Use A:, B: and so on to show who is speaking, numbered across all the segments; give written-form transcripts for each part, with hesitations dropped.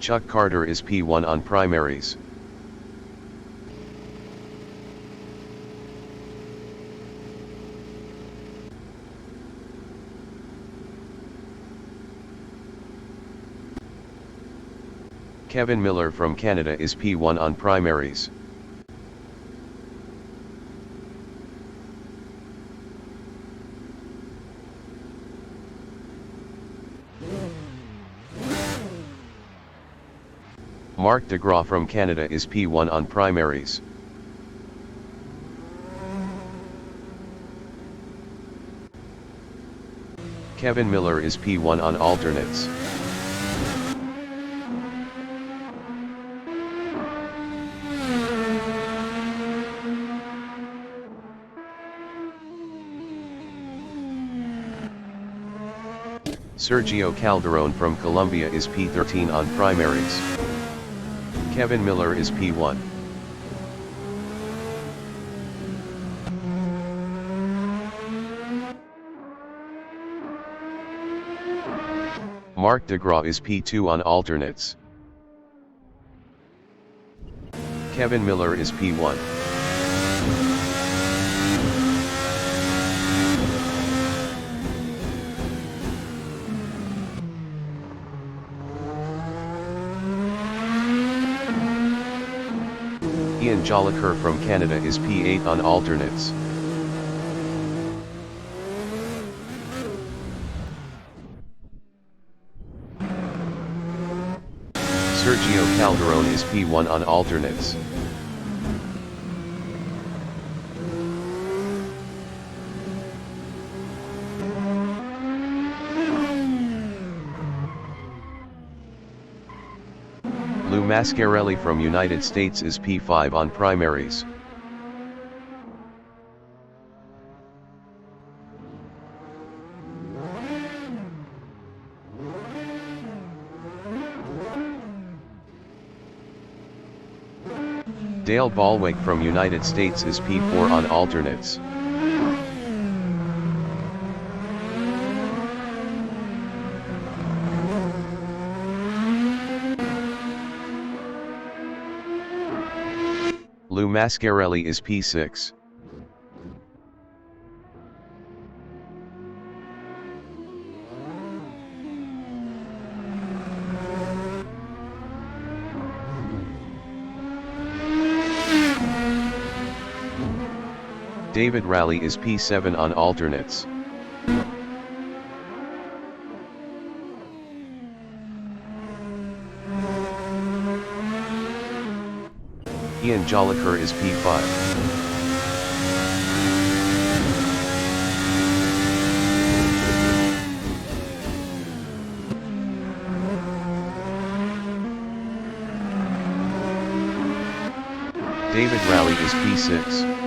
A: Chuck Carter is P1 on primaries. Kevin Miller from Canada is P1 on primaries. Mark DeGraw from Canada is P1 on primaries. Kevin Miller is P1 on alternates. Sergio Calderon from Colombia is P13 on primaries. Kevin Miller is P1. Mark DeGraw is P2 on alternates. Kevin Miller is P1. Ian Jolicoeur from Canada is P8 on alternates. Sergio Calderon is P1 on alternates. Lou Mascarelli from United States is P5 on primaries. Dale Ballwick from United States is P4 on alternates. Lou Mascarelli is P6. David Raleigh is P7 on alternates. Ian Jolicoeur is P5. David Raleigh is P6.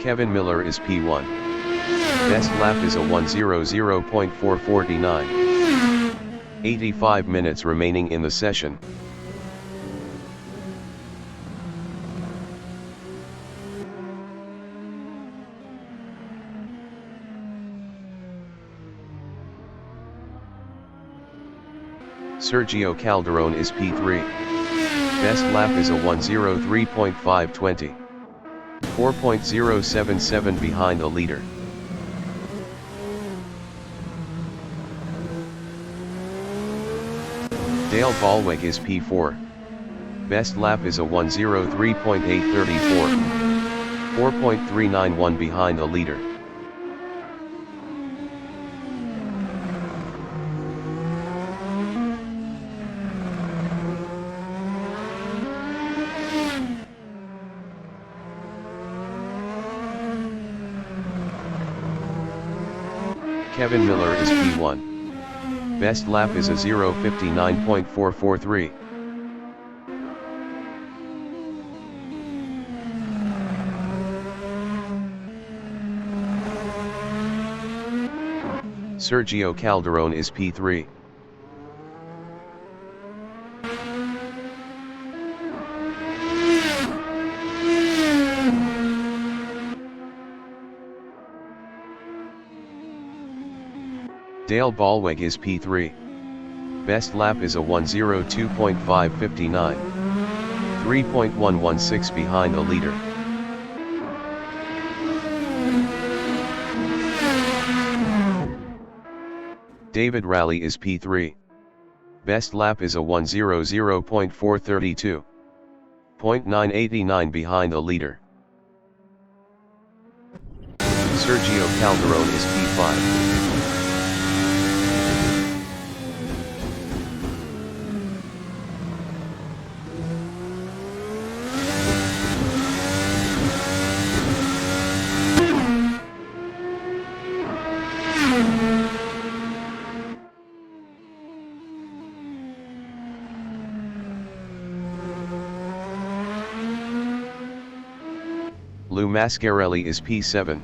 A: Kevin Miller is P1. Best lap is a 1:00.449. 85 minutes remaining in the session. Sergio Calderon is P3. Best lap is a 1:03.520. 4.077 behind the leader. Dale Ballwick is P4. Best lap is a 1:03.834. 4.391 behind the leader. Kevin Miller is P1. Best lap is a 0:59.443. Sergio Calderon is P3. Dale Ballweg is P3. Best lap is a 1:02.559. 3.116 behind the leader. David Raleigh is P3. Best lap is a 1:00.432. 0.989 behind the leader. Sergio Calderon is P5. Lou Mascarelli is P7.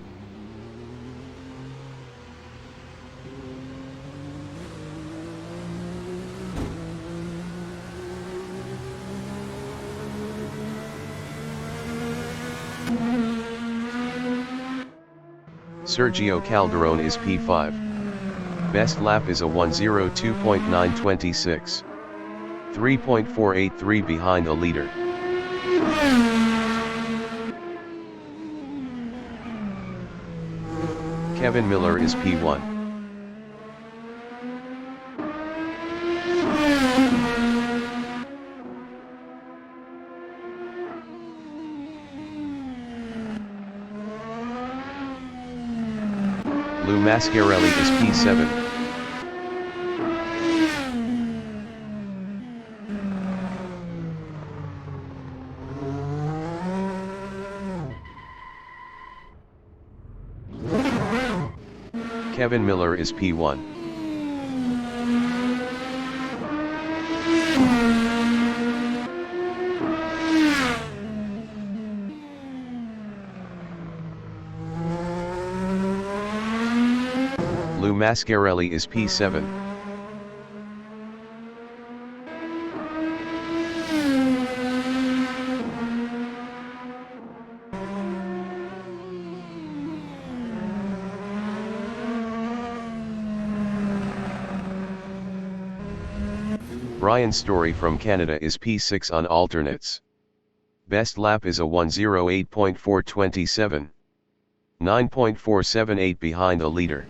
A: Sergio Calderon is P5. Best lap is a 1:02.926. 3.483 behind the leader. Kevin Miller is P1. Lou Mascarelli is P7. Kevin Miller is P1. Lou Mascarelli is P7. Brian Story from Canada is P6 on alternates. Best lap is a 1:08.427. 9.478 behind the leader.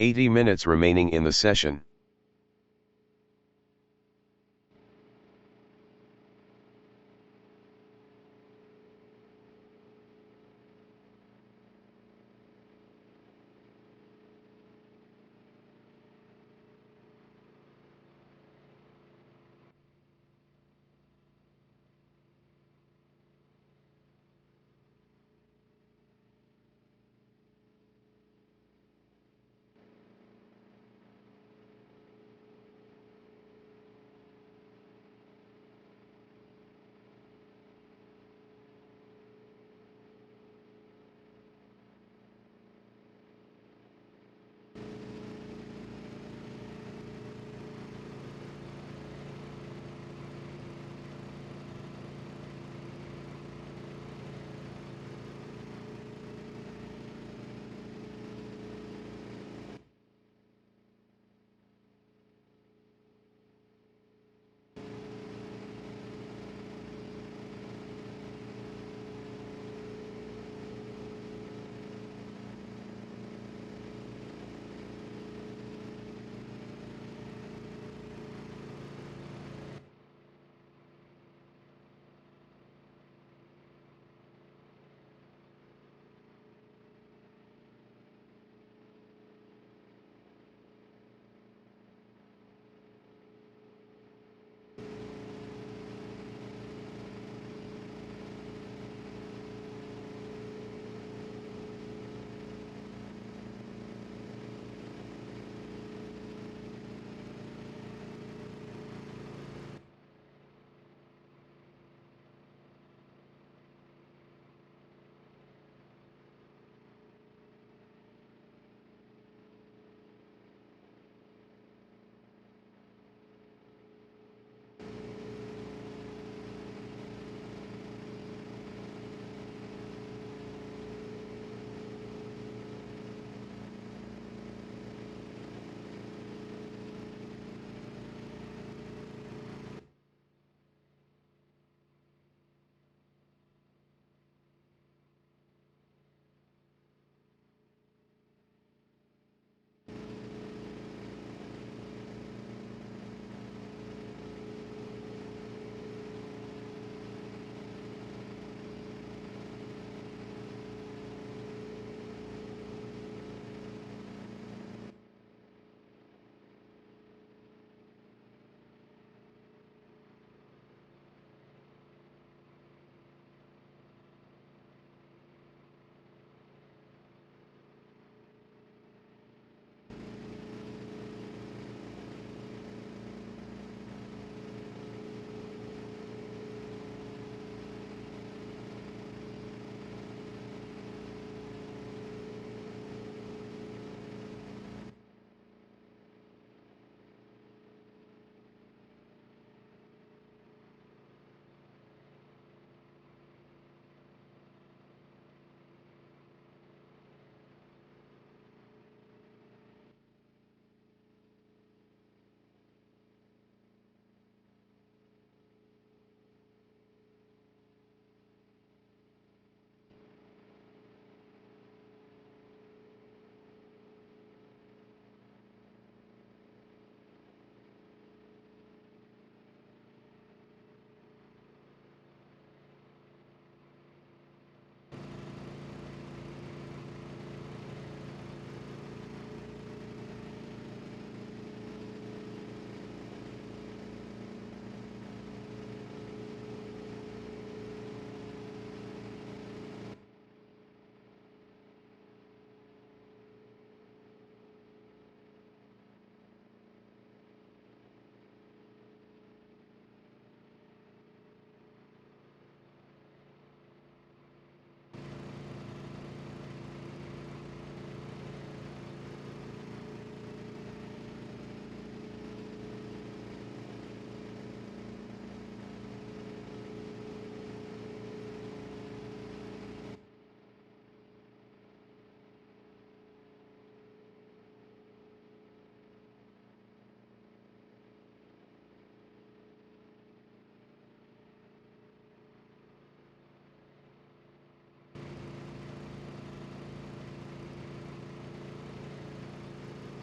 A: "80 minutes remaining in the session.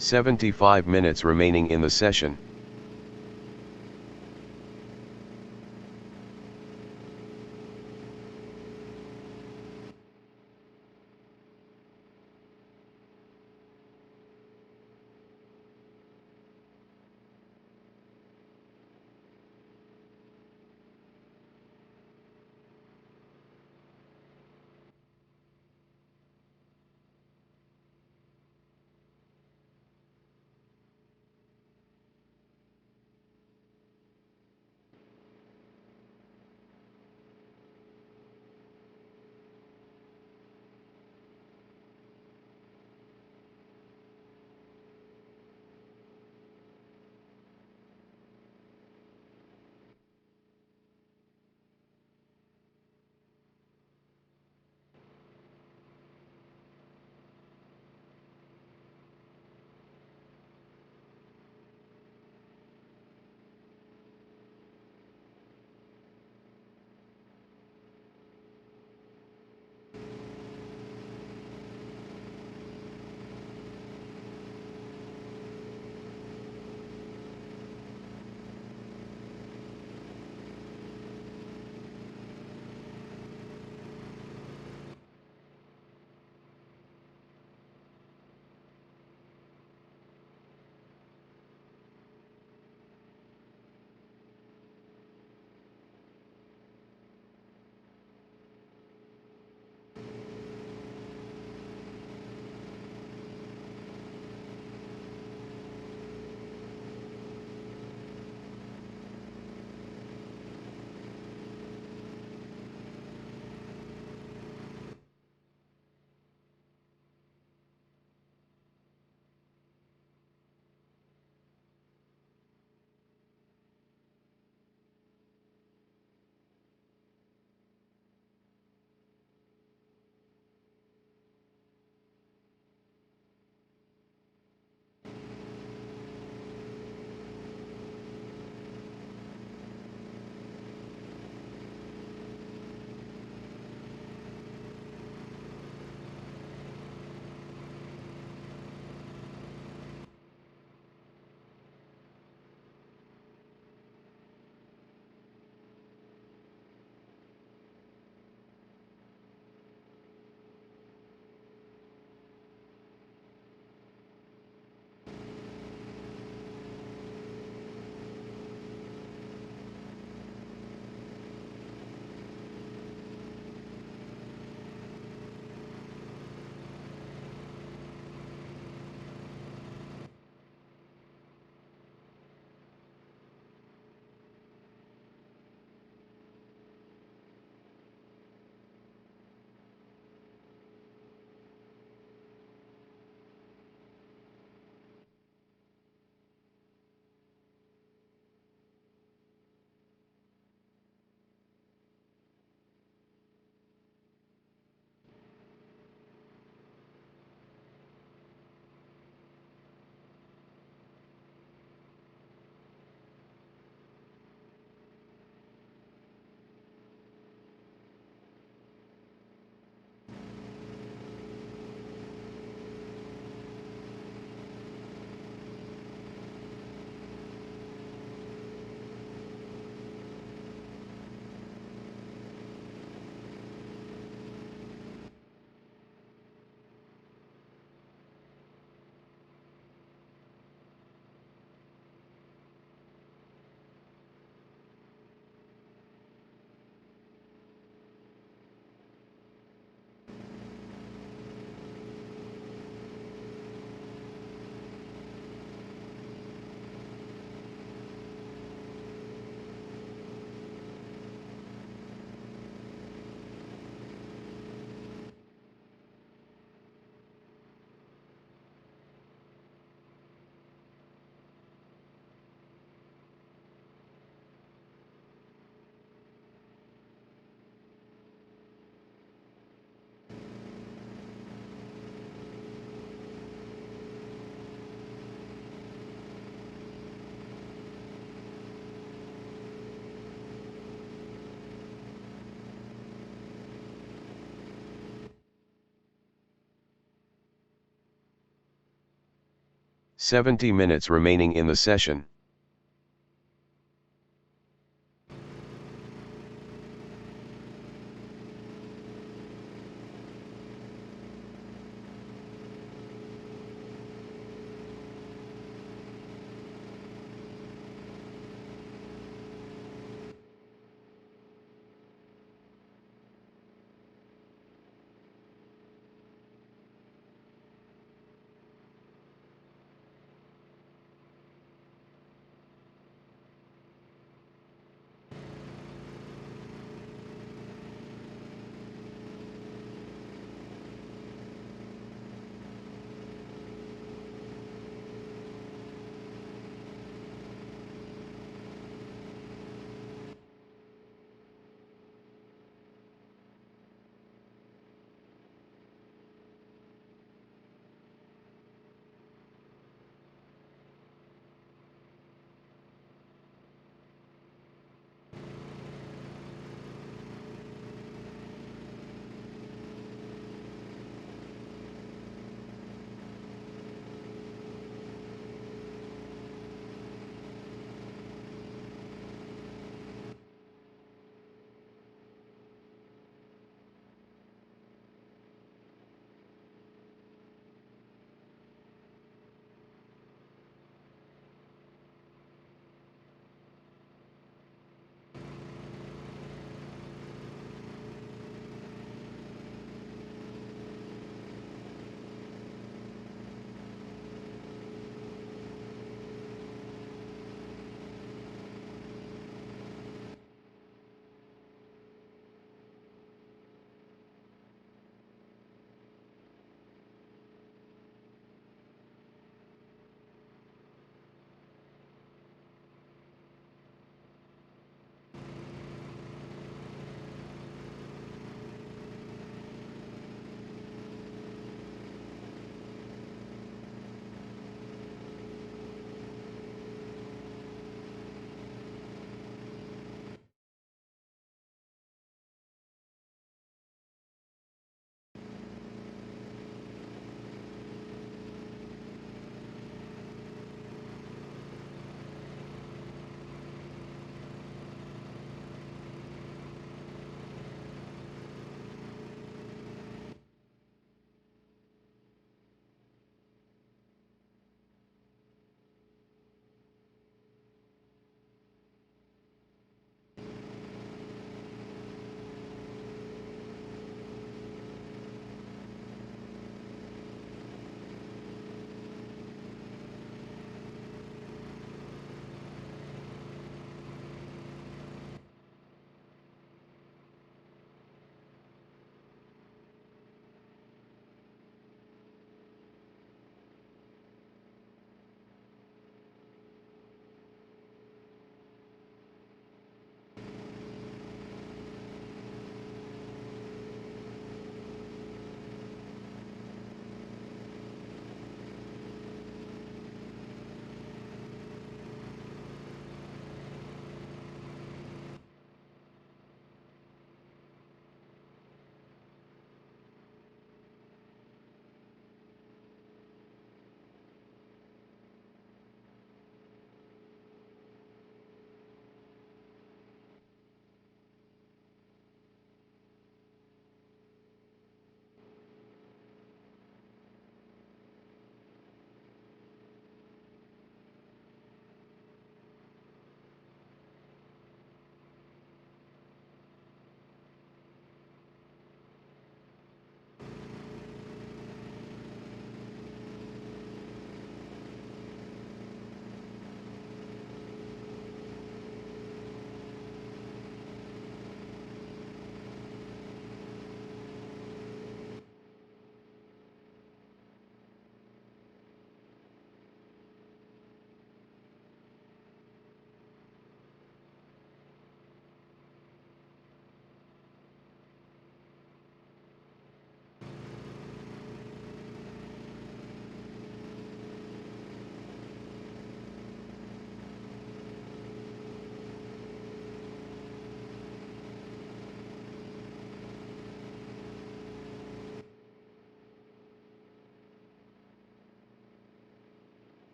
A: 75 minutes remaining in the session. 70 minutes remaining in the session.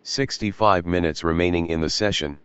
A: 65 minutes remaining in the session.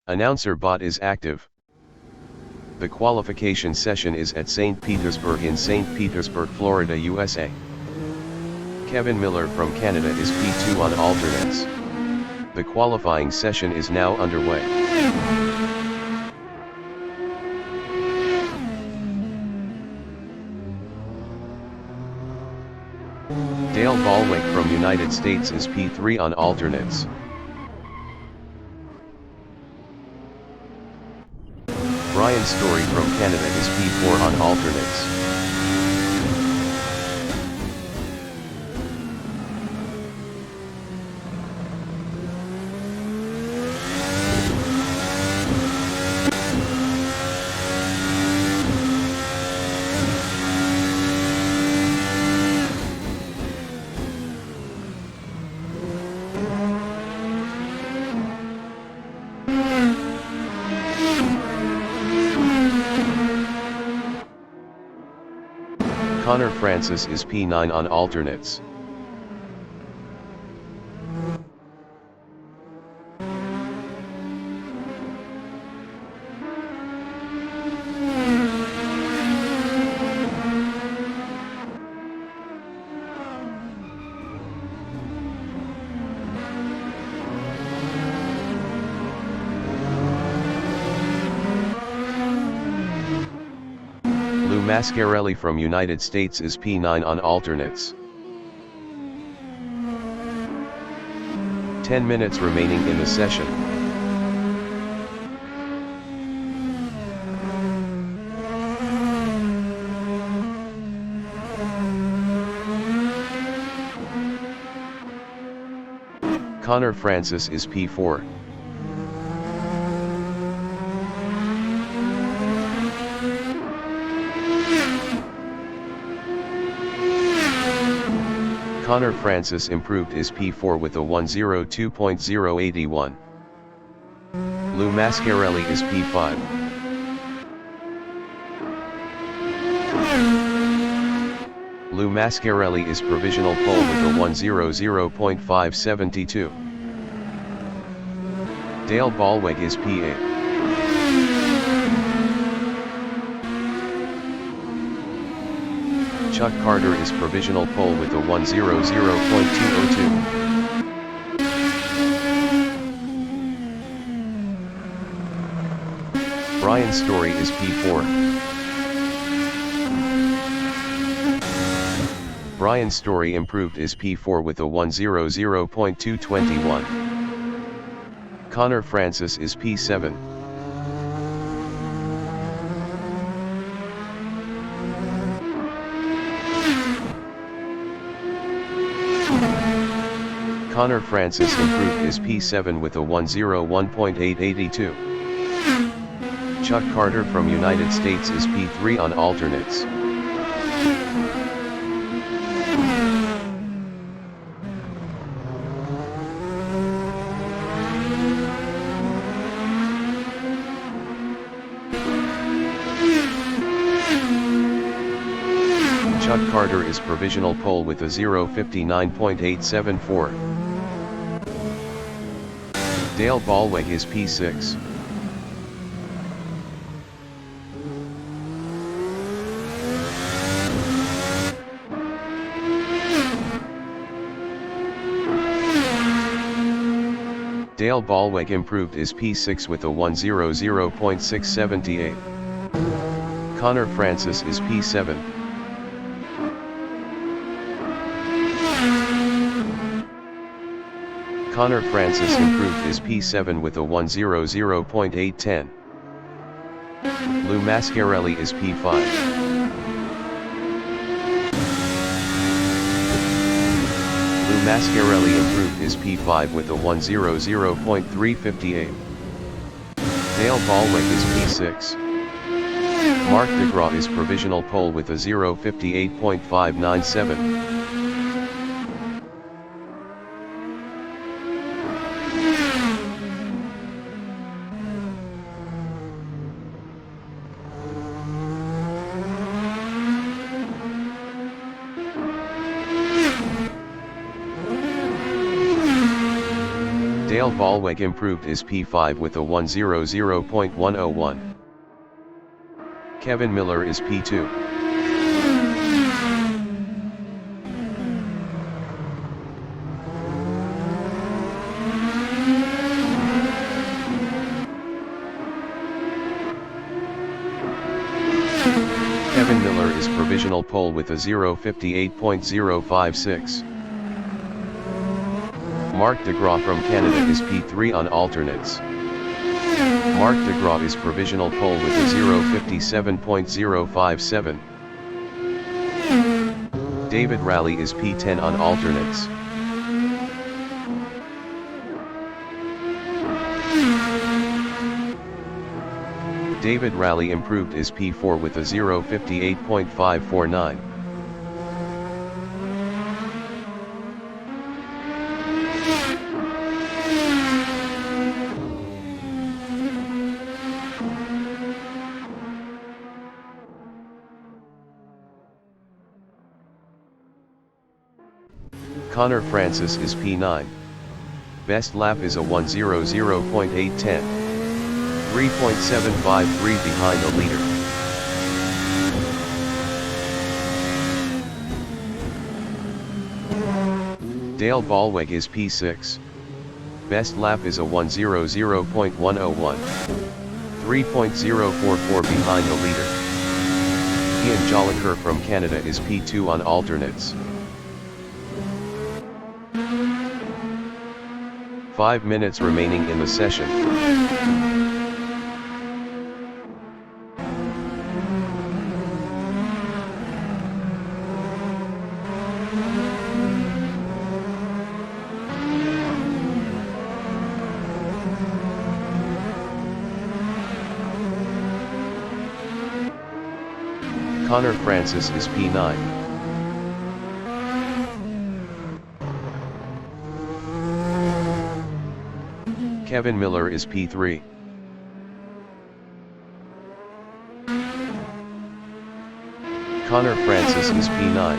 A: Announcer bot is active. The qualification session is at St. Petersburg in St. Petersburg, Florida, USA. Kevin Miller from Canada is P2 on alternates. The qualifying session is now underway. Dale Baldwick from United States is P3 on alternates. Brian Story from Canada is P4 on alternates. Connor Francis is P9 on alternates. Mascarelli from United States is P9 on alternates. 10 minutes remaining in the session. Connor Francis is P4. Connor Francis improved his P4 with a 102.081. Lou Mascarelli is P5. Lou Mascarelli is provisional pole with a 1:00.572. Dale Ballweg is P8. Chuck Carter is provisional pole with a 1:00.202. Brian Story is P4. Brian Story improved is P4 with a 1:00.221. Connor Francis is P7. Connor Francis improved is P7 with a 1:01.882. Chuck Carter from United States is P3 on alternates. Chuck Carter is provisional pole with a 0:59.874. Dale Ballweg is P6. Dale Ballweg improved is P6 with a 1:00.678. Connor Francis is P7. Connor Francis improved is P7 with a 1:00.810. Lou Mascarelli is P5. Lou Mascarelli improved is P5 with a 1:00.358. Dale Ballweg is P6. Mark DeGraw is provisional pole with a 0:58.597. Dale Ballweg improved is P5 with a 1:00.101. Kevin Miller is P2. Kevin Miller is provisional pole with a 0:58.056. Mark DeGraw from Canada is P3 on alternates. Mark DeGraw is provisional pole with a 0:57.057. David Raleigh is P10 on alternates. David Raleigh improved is P4 with a 0:58.549. Connor Francis is P9. Best lap is a 1:00.810. 3.753 behind the leader. Dale Ballweg is P6. Best lap is a 1:00.101. 3.044 behind the leader. Ian Jolicoeur from Canada is P2 on alternates. 5 minutes remaining in the session. Connor Francis is P9. Kevin Miller is P3. Connor Francis is P9.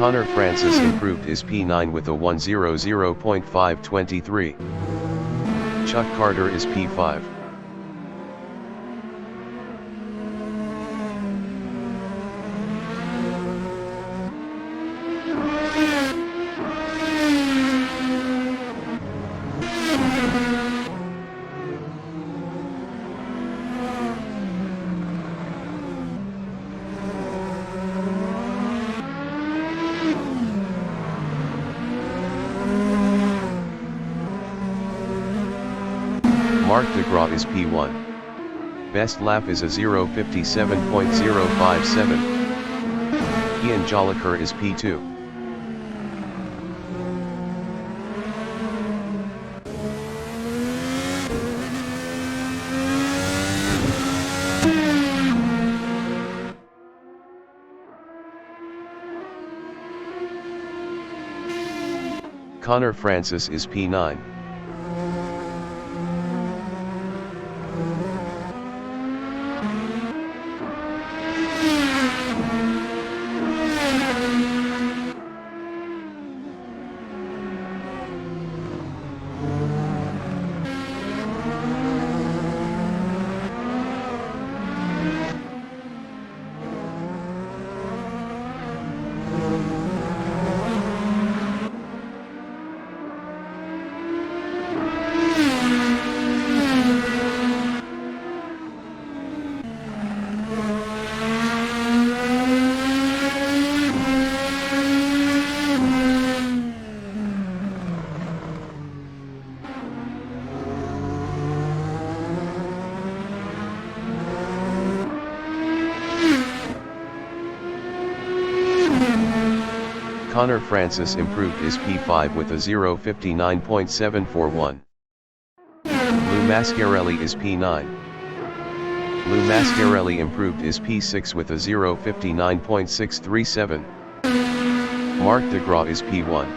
A: Connor Francis improved his P9 with a 1:00.523. Chuck Carter is P5. Mark DeGraw is P1. Best lap is a 0:57.057. Ian Jolicoeur is P2. Connor Francis is P9. Connor Francis improved his P5 with a 0:59.741. Lou Mascarelli is P9. Lou Mascarelli improved his P6 with a 0:59.637. Mark DeGraw is P1.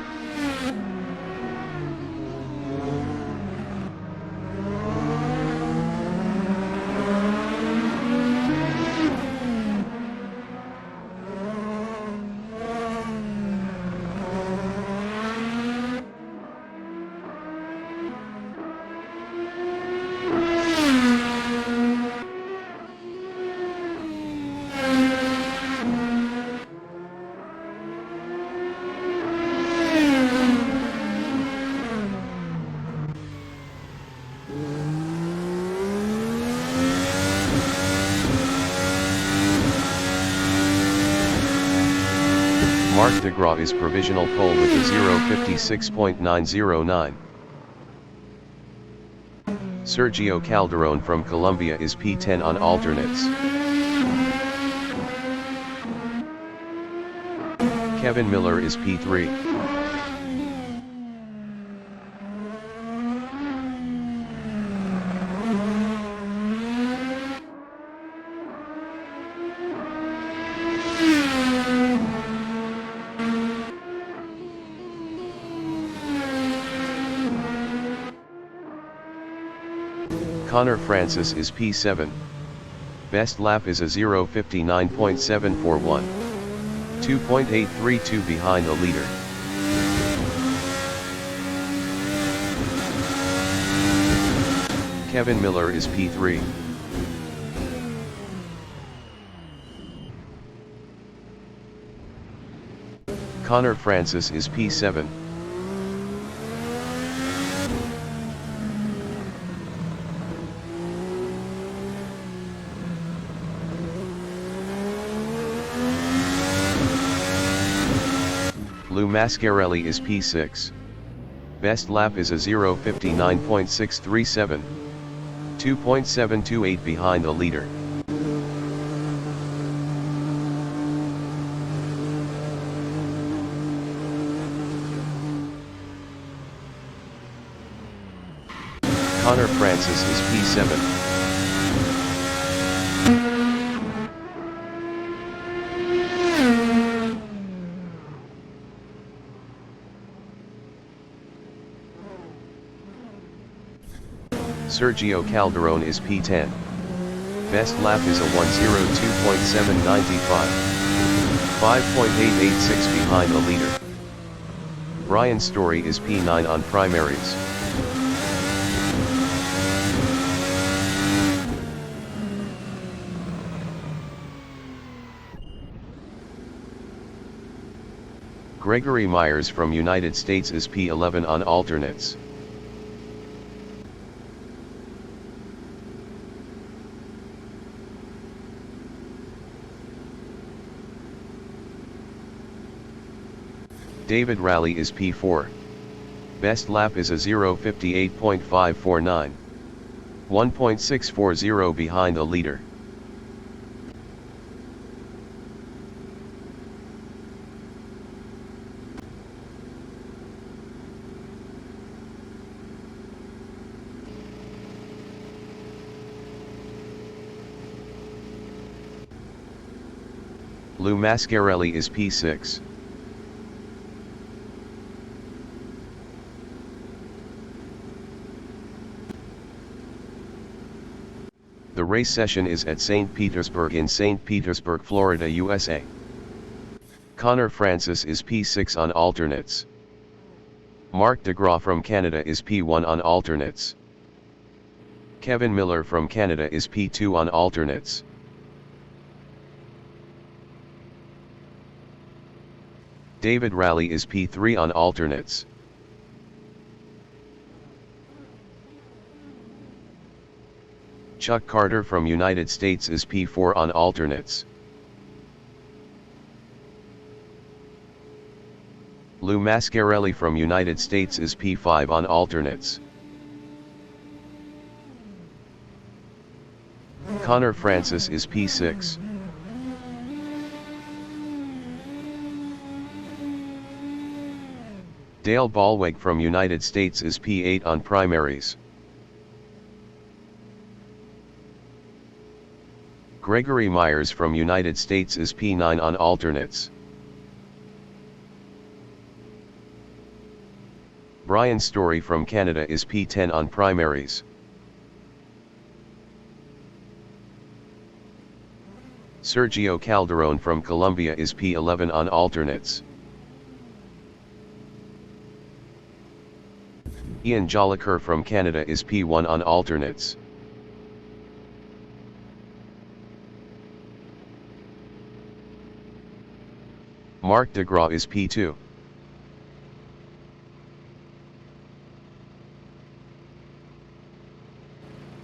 A: Mark DeGraw is provisional pole with a 0:56.909. Sergio Calderon from Colombia is P10 on alternates. Kevin Miller is P3. Connor Francis is P7. Best lap is a 0:59.741. 2.832 behind the leader. Kevin Miller is P3. Connor Francis is P7. Lou Mascarelli is P6. Best lap is a 0:59.637. 2.728 behind the leader. Connor Francis is P7. Sergio Calderon is P10. Best lap is a 1:02.795. 5.886 behind the leader. Brian Story is P9 on primaries. Gregory Myers from United States is P11 on alternates. David Raleigh is P4. Best lap is a 0:58.549. 1.640 behind the leader. Lou Mascarelli is P6. The race session is at St. Petersburg in St. Petersburg, Florida, USA. Connor Francis is P6 on alternates. Marc DeGraw from Canada is P1 on alternates. Kevin Miller from Canada is P2 on alternates. David Raleigh is P3 on alternates. Chuck Carter from United States is P4 on alternates. Lou Mascarelli from United States is P5 on alternates. Connor Francis is P6. Dale Ballweg from United States is P8 on primaries. Gregory Myers from United States is P9 on alternates. Brian Story from Canada is P10 on primaries. Sergio Calderon from Colombia is P11 on alternates. Ian Jolicoeur from Canada is P1 on alternates. Marc DeGraw is P2.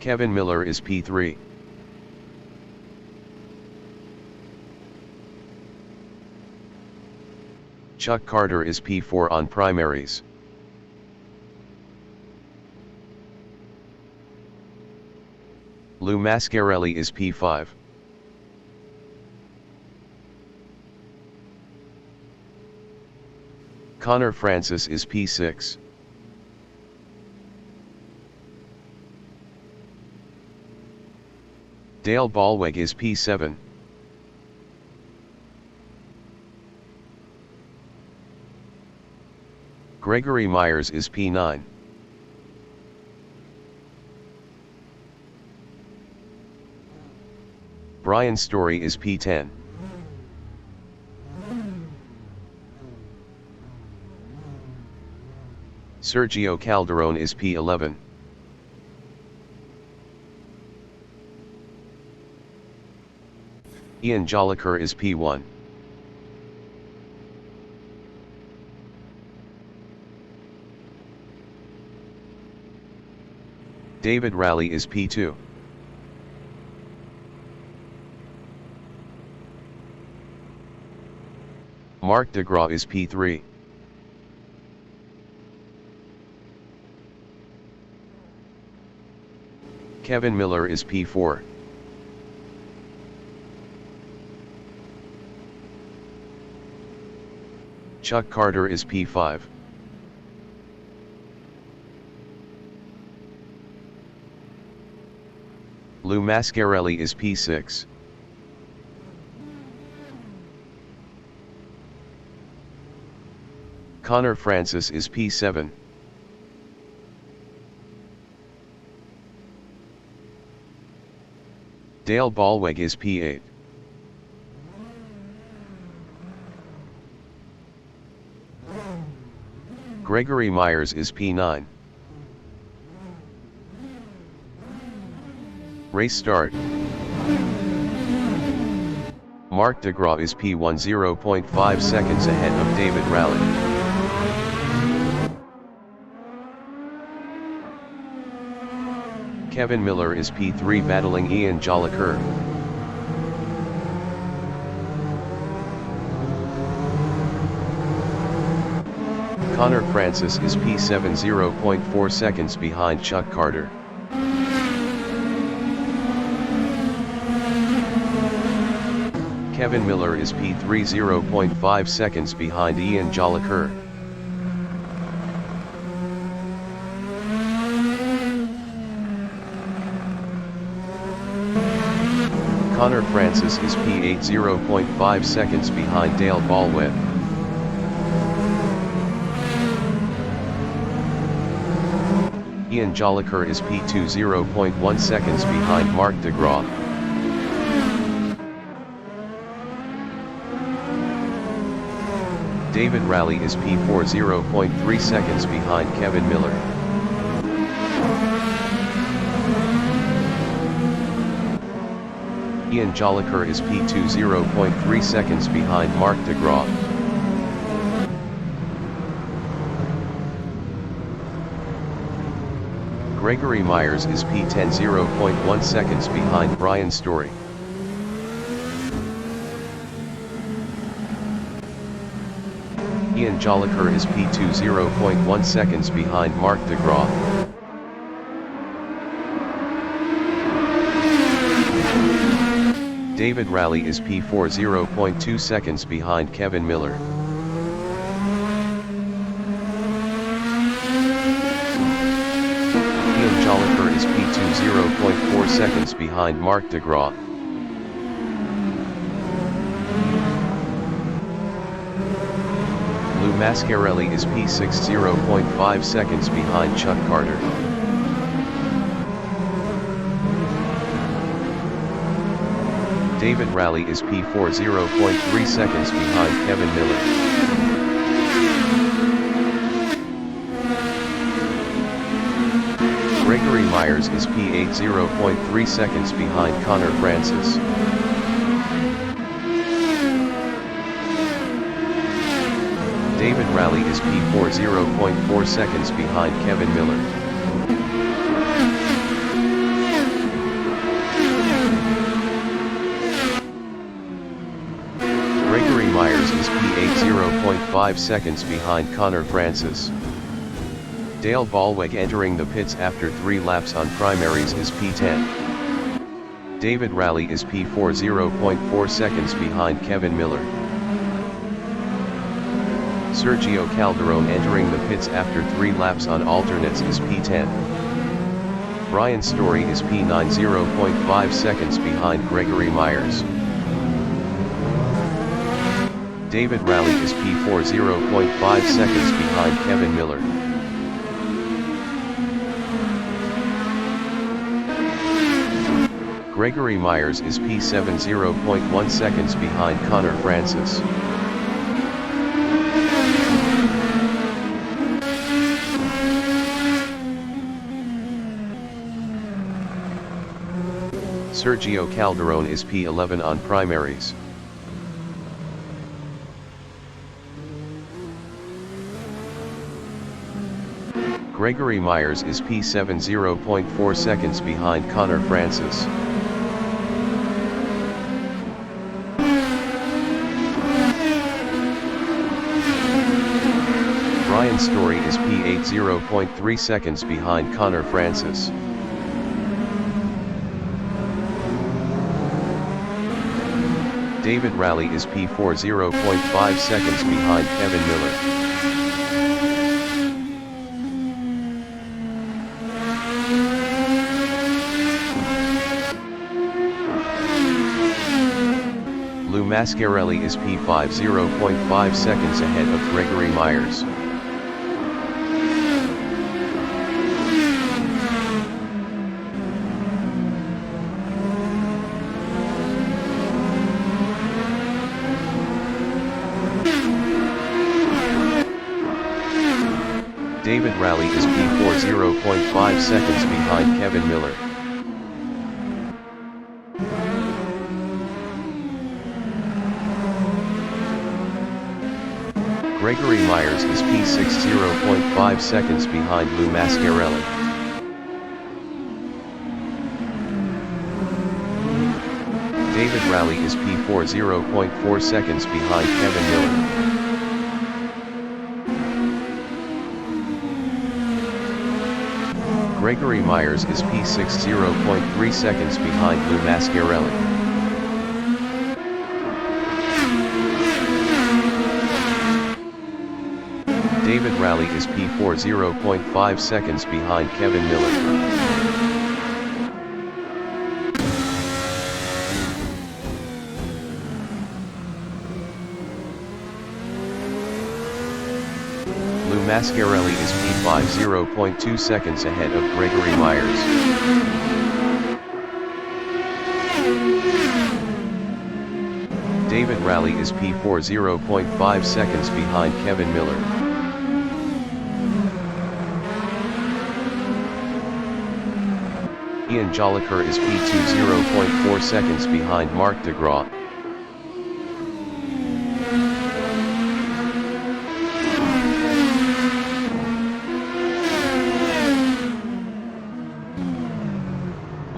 A: Kevin Miller is P3. Chuck Carter is P4 on primaries. Lou Mascarelli is P5. Connor Francis is P6. Dale Ballweg is P7. Gregory Myers is P9. Brian Story is P10. Sergio Calderon is P11. Ian Jolicoeur is P1. David Raleigh is P2. Marc DeGraw is P3. Kevin Miller is P4. Chuck Carter is P5. Lou Mascarelli is P6. Connor Francis is P7. Dale Ballweg is P8. Gregory Myers is P9. Race start. Marc DeGraw is P1 0.5 seconds ahead of David Raleigh. Kevin Miller is P3 battling Ian Jolicoeur. Connor Francis is P7 0.4 seconds behind Chuck Carter. Kevin Miller is P3 0.5 seconds behind Ian Jolicoeur. Connor Francis is P8 0.5 seconds behind Dale Ballweb. Ian Jolicoeur is P2 0.1 seconds behind Marc DeGraw. David Raleigh is P4 0.3 seconds behind Kevin Miller. Ian Jolicoeur is P2 0.3 seconds behind Marc DeGraw. Gregory Myers is P10 0.1 seconds behind Brian Story. Ian Jolicoeur is P2 0.1 seconds behind Marc DeGraw. David Raleigh is P4 0.2 seconds behind Kevin Miller. Ian Jolicoeur is P2 0.4 seconds behind Marc DeGraw. Lou Mascarelli is P6 0.5 seconds behind Chuck Carter. David Raleigh is P4 0.3 seconds behind Kevin Miller. Gregory Myers is P8 0.3 seconds behind Connor Francis. David Raleigh is P4 0.4 seconds behind Kevin Miller. Gregory Myers is P8 0.5 seconds behind Connor Francis. Dale Ballweg entering the pits after 3 laps on primaries is P10. David Raleigh is P4 0.4 seconds behind Kevin Miller. Sergio Calderon entering the pits after 3 laps on alternates is P10. Brian Story is P9 0.5 seconds behind Gregory Myers. David Raleigh is P4 0.5 seconds behind Kevin Miller. Gregory Myers is P7 0.1 seconds behind Connor Francis. Sergio Calderon is P11 on primaries. Gregory Myers is P7 0.4 seconds behind Connor Francis. Brian Story is P8 0.3 seconds behind Connor Francis. David Raleigh is P4 0.5 seconds behind Kevin Miller. Lou Mascarelli is P5 0.5 seconds ahead of Gregory Myers. David Rally is P4 0.5 seconds behind Kevin Miller. Gregory Myers is P6 0.5 seconds behind Lou Mascarelli. David Rally is P4 0.4 seconds behind Kevin Miller. Gregory Myers is P6 0.3 seconds behind Lou Mascarelli. David Rally is P4 0.5 seconds behind Kevin Miller. Lou Mascarelli is P5 0.2 seconds ahead of Gregory Myers. David Rally is P4 0.5 seconds behind Kevin Miller. Ian Jolicoeur is P2 0.4 seconds behind Marc Degraw.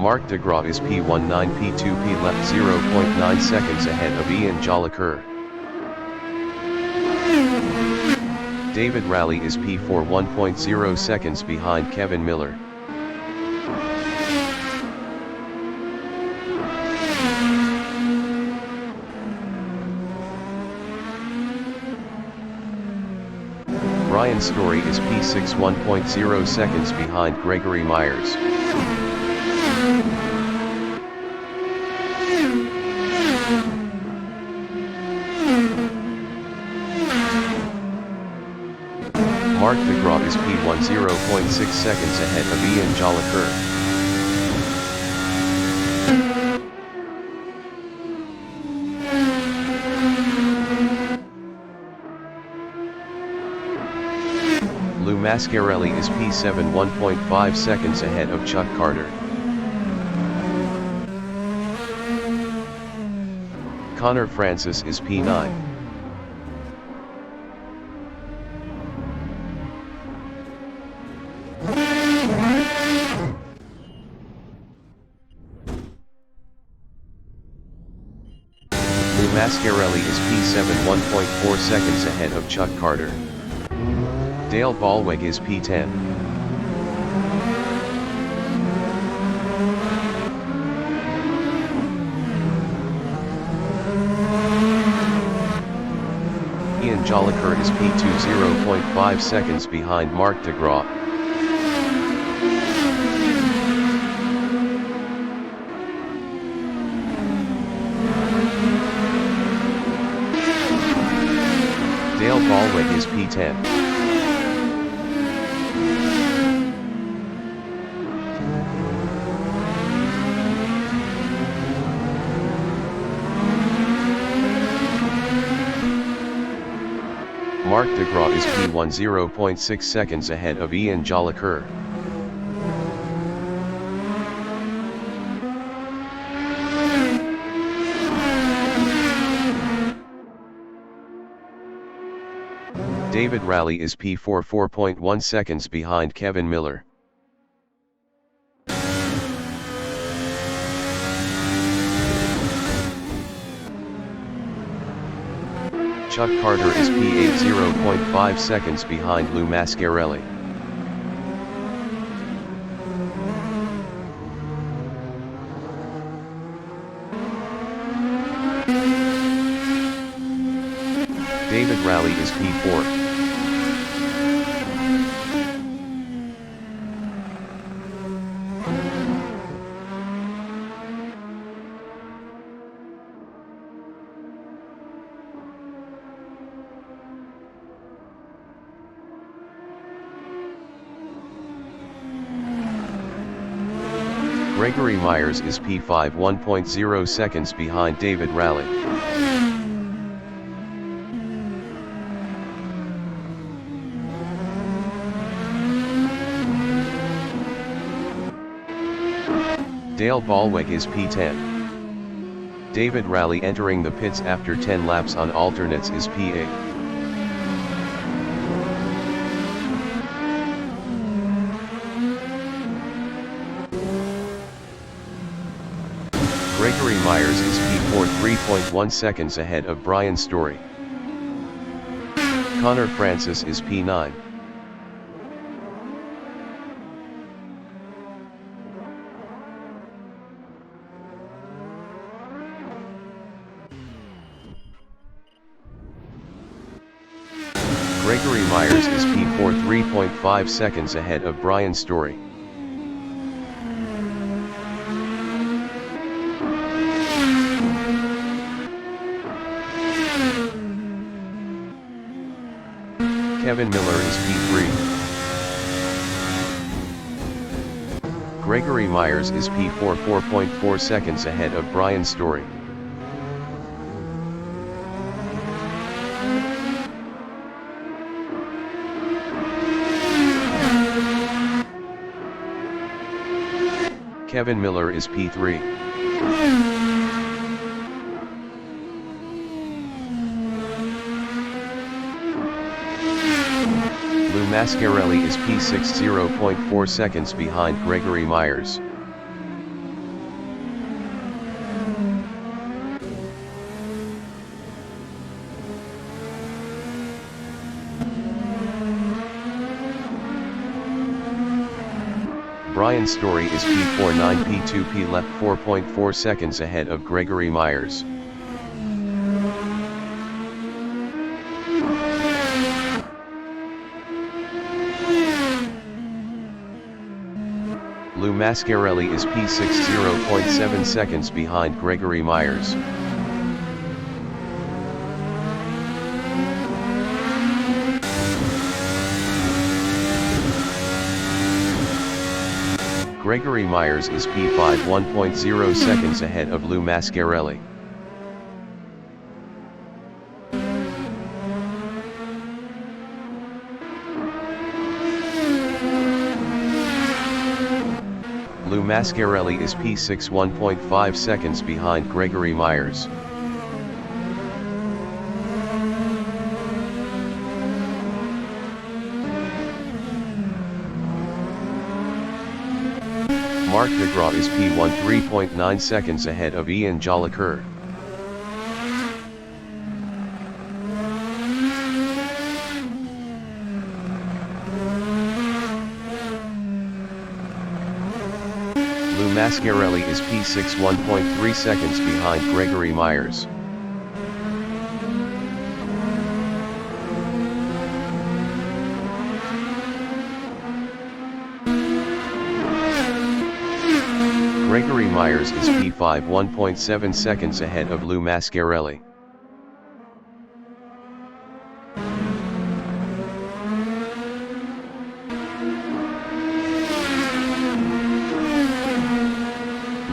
A: Marc Degraw is P19 P2 left 0.9 seconds ahead of Ian Jolicoeur. David Rally is P4 1.0 seconds behind Kevin Miller. Brian Story is P6 1.0 seconds behind Gregory Myers. Marc Degraw is P1 0.6 seconds ahead of Ian Jolicoeur. Lou Mascarelli is P7 1.5 seconds ahead of Chuck Carter. Connor Francis is P9. Lou Mascarelli is P7 1.4 seconds ahead of Chuck Carter. Dale Ballweg is P10. Ian Jolicoeur is P2 0.5 seconds behind Marc Degraw. Dale Ballweg is P10. Marc Degraw is P1 0.6 seconds ahead of Ian Jolicoeur. David Rally is P4 4.1 seconds behind Kevin Miller. Chuck Carter is P8 0.5 seconds behind Lou Mascarelli. David Rally is P4. Gregory Myers is P5 1.0 seconds behind David Rally. Dale Ballweg is P10. David Raleigh entering the pits after 10 laps on alternates is P8. Gregory Myers is P4, 3.1 seconds ahead of Brian Story. Connor Francis is P9. Gregory Myers is P4, 3.5 seconds ahead of Brian Story. Kevin Miller is P3. Gregory Myers is P4, 4.4 seconds ahead of Brian Story. Kevin Miller is P3. Lou Mascarelli is P6, 0.4 seconds behind Gregory Myers. Brian Story is P4, 9 P2P left, 4.4 seconds ahead of Gregory Myers. Lou Mascarelli is P6, 0.7 seconds behind Gregory Myers. Gregory Myers is P5, 1.0 seconds ahead of Lou Mascarelli. Lou Mascarelli is P6, 1.5 seconds behind Gregory Myers. Mark DeGraw is P1, 3.9 seconds ahead of Ian Jolicoeur. Lou Mascarelli is P6, 1.3 seconds behind Gregory Myers. Gregory Myers is P5, 1.7 seconds ahead of Lou Mascarelli.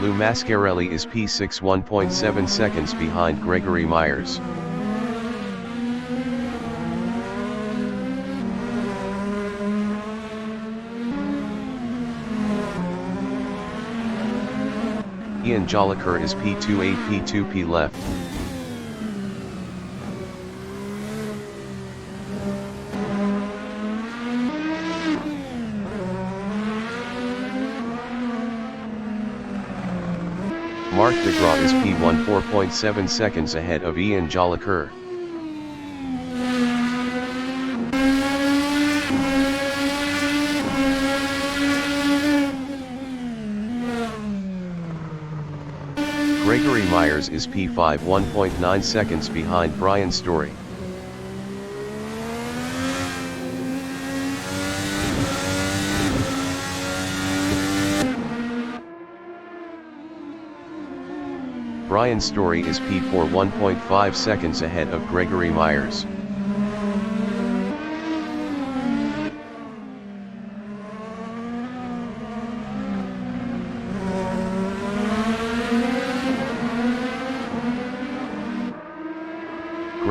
A: Lou Mascarelli is P6, 1.7 seconds behind Gregory Myers. Ian Jolicoeur is P2, 8 P2P left. Mark DeGraw is P1, 4.7 seconds ahead of Ian Jolicoeur. Gregory Myers is P5, 1.9 seconds behind Brian Story. Brian Story is P4, 1.5 seconds ahead of Gregory Myers.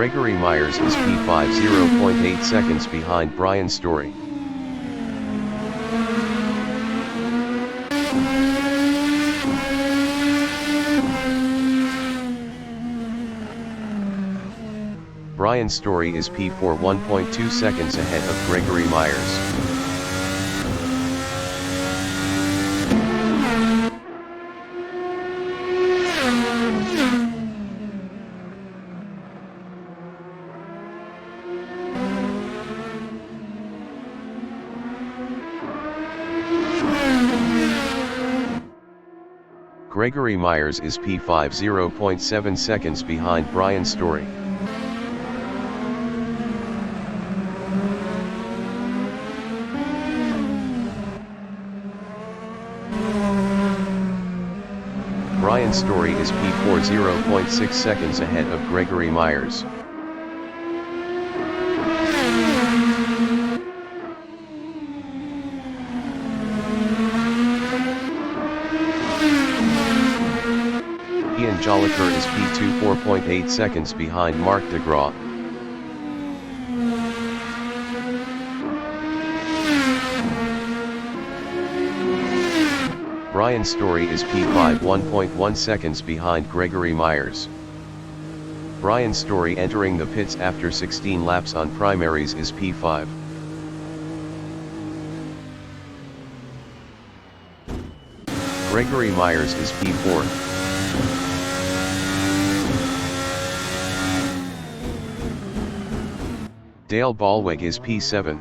A: Gregory Myers is P5, 0.8 seconds behind Brian Story. Brian Story is P4 1.2 seconds ahead of Gregory Myers. Gregory Myers is P5 0.7 seconds behind Brian Story. Brian Story is P4 0.6 seconds ahead of Gregory Myers. Ian Jolicoeur is P2 4.8 seconds behind Marc Degraw. Brian Story is P5 1.1 seconds behind Gregory Myers. Brian Story entering the pits after 16 laps on primaries is P5. Gregory Myers is P4. Dale Ballweg is P7.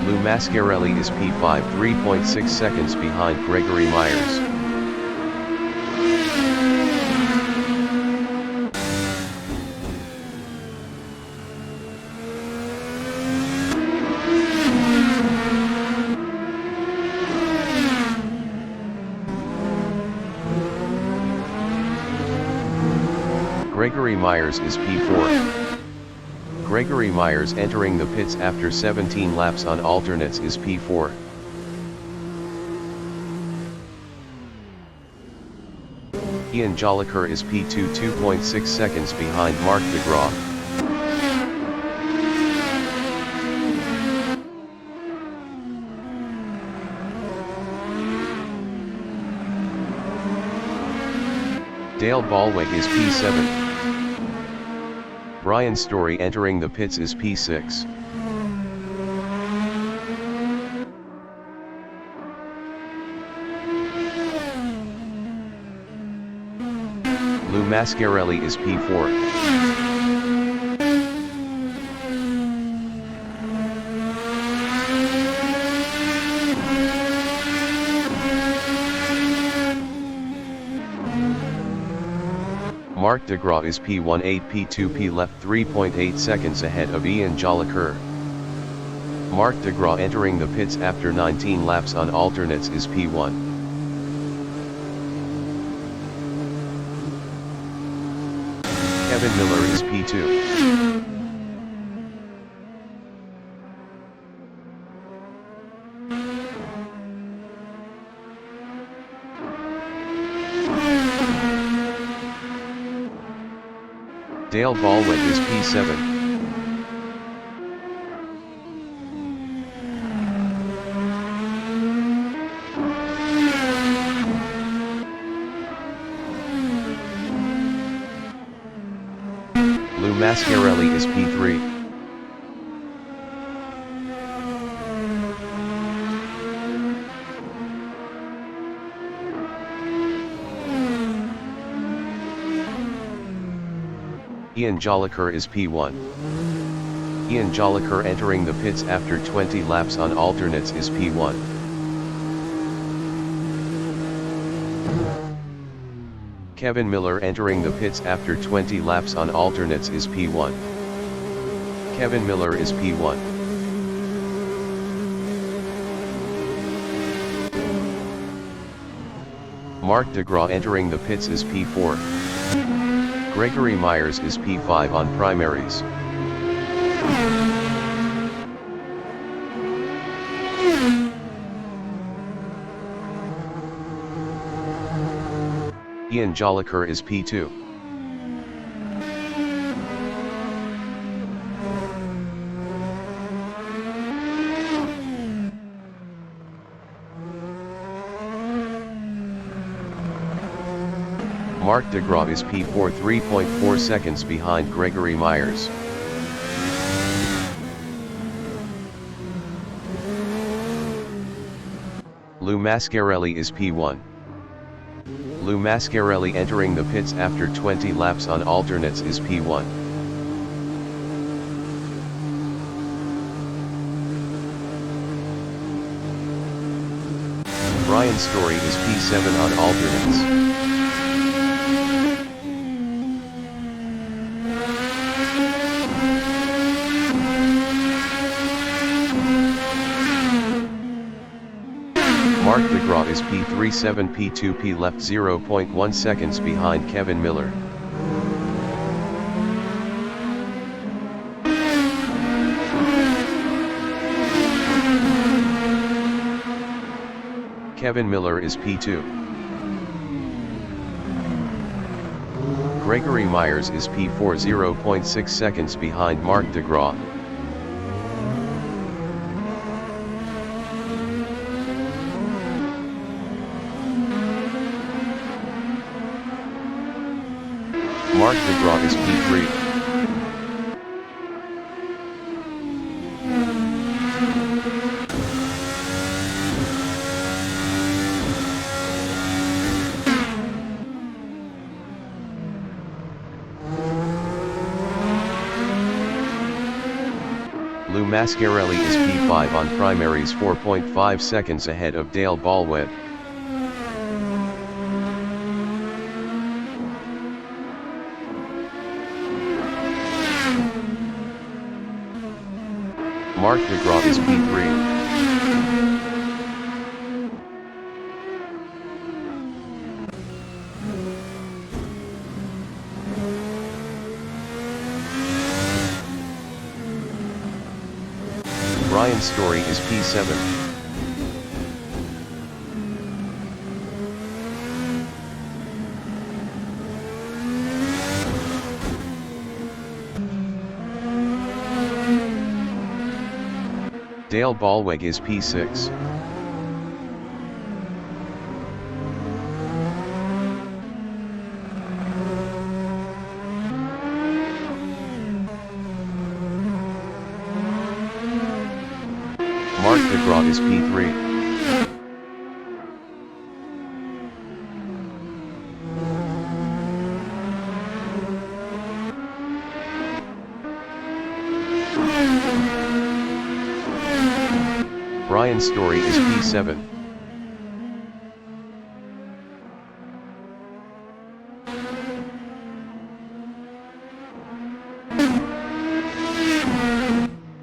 A: Lou Mascarelli is P5 3.6 seconds behind Gregory Myers. Gregory Myers is P4. Gregory Myers entering the pits after 17 laps on alternates is P4. Ian Jolicoeur is P2 2.6 seconds behind Marc Degraw. Dale Ballweg is P7. Brian Story entering the pits is P6. Lou Mascarelli is P4. Marc Degraw is P1 8P2 left 3.8 seconds ahead of Ian Jolicoeur. Marc Degraw entering the pits after 19 laps on alternates is P1. Kevin Miller is P2. Dale Ballweg is P7. Lou Mascarelli is P3. Ian Jolicoeur is P1. Ian Jolicoeur entering the pits after 20 laps on alternates is P1. Kevin Miller entering the pits after 20 laps on alternates is P1. Kevin Miller is P1. Marc Degraw entering the pits is P4. Gregory Myers is P5 on primaries. Ian Jolicoeur is P2. Marc Degraw is P4 3.4 seconds behind Gregory Myers. Lou Mascarelli is P1. Lou Mascarelli entering the pits after 20 laps on alternates is P1. Brian Story is P7 on alternates. Marc Degraw is P3 7 P2 P left 0.1 seconds behind Kevin Miller. Kevin Miller is P2. Gregory Myers is P4 0.6 seconds behind Marc Degraw. Marc Degraw is P3. Lou Mascarelli is P5 on primaries, 4.5 seconds ahead of Dale Ballwed. Marc Degraw is P3. Brian Story is P7. Dale Ballweg is P6. Marc Degraw is P3. Brian Story is P7.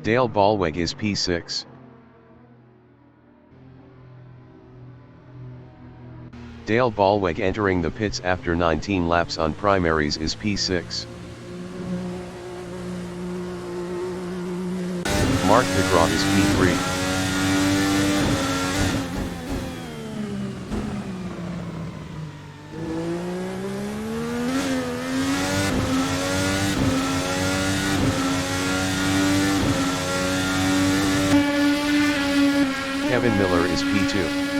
A: Dale Ballweg is P6. Dale Ballweg entering the pits after 19 laps on primaries is P6. Marc Degraw is P3. Kevin Miller is P2.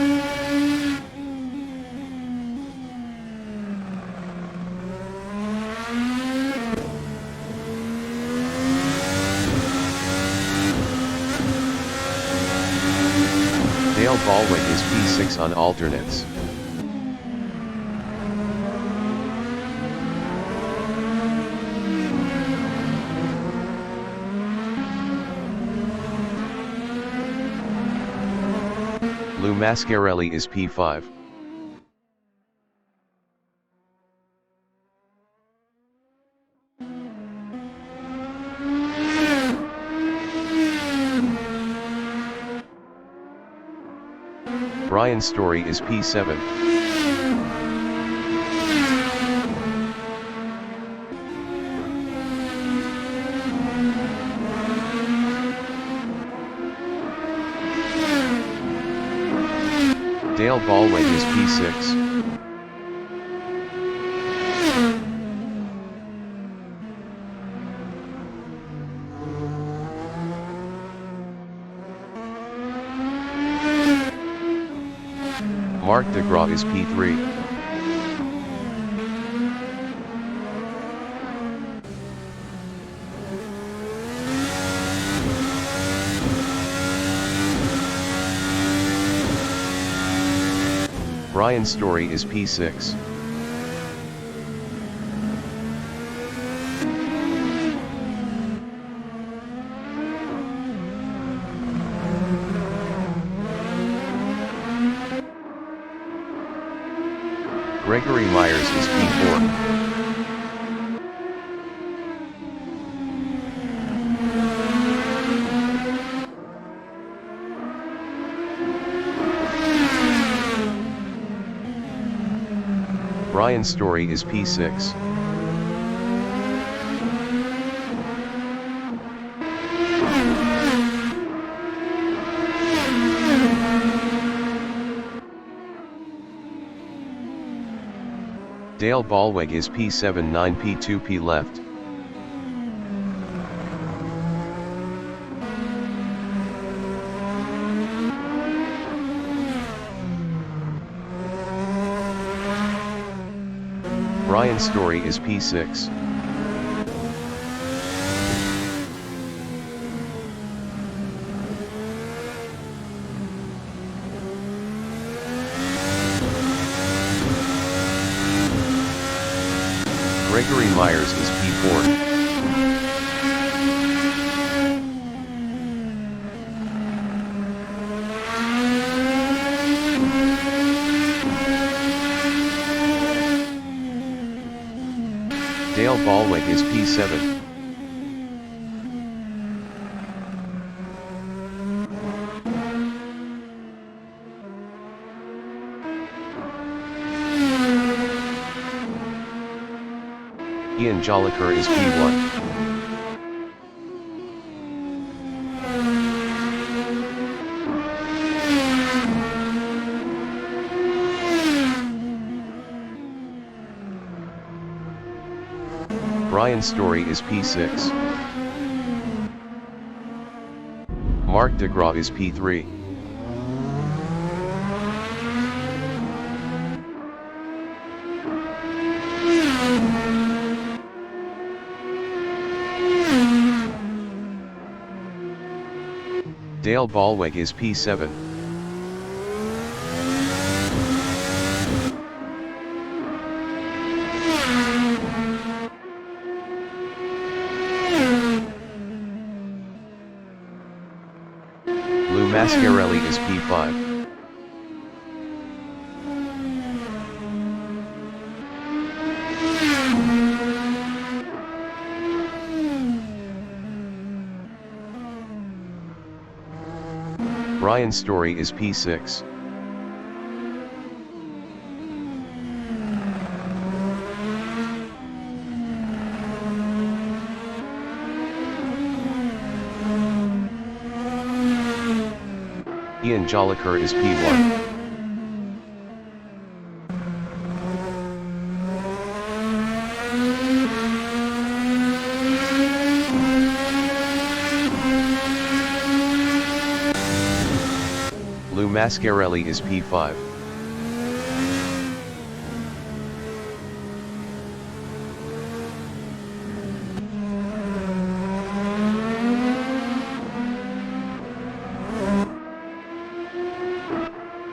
A: Dale Ballweg is P6 on alternates. Lou Mascarelli is P5. Brian Story is P7. Dale Ballweg is P6. Marc Degraw is P3. Brian Story is P6. Gregory Myers is P4. Brian Story is P6. Dale Ballweg is P7 9 P2 P left. Brian Story is P6. Gregory Myers is P4. Dale Ballweg is P7. Ian Jolicoeur is P1. Brian Story is P6. Mark DeGraw is P3. Dale Ballweg is P7. Lou Mascarelli is P5. Brian Story is P6. Ian Jolicoeur is P1. Lou Mascarelli is P5.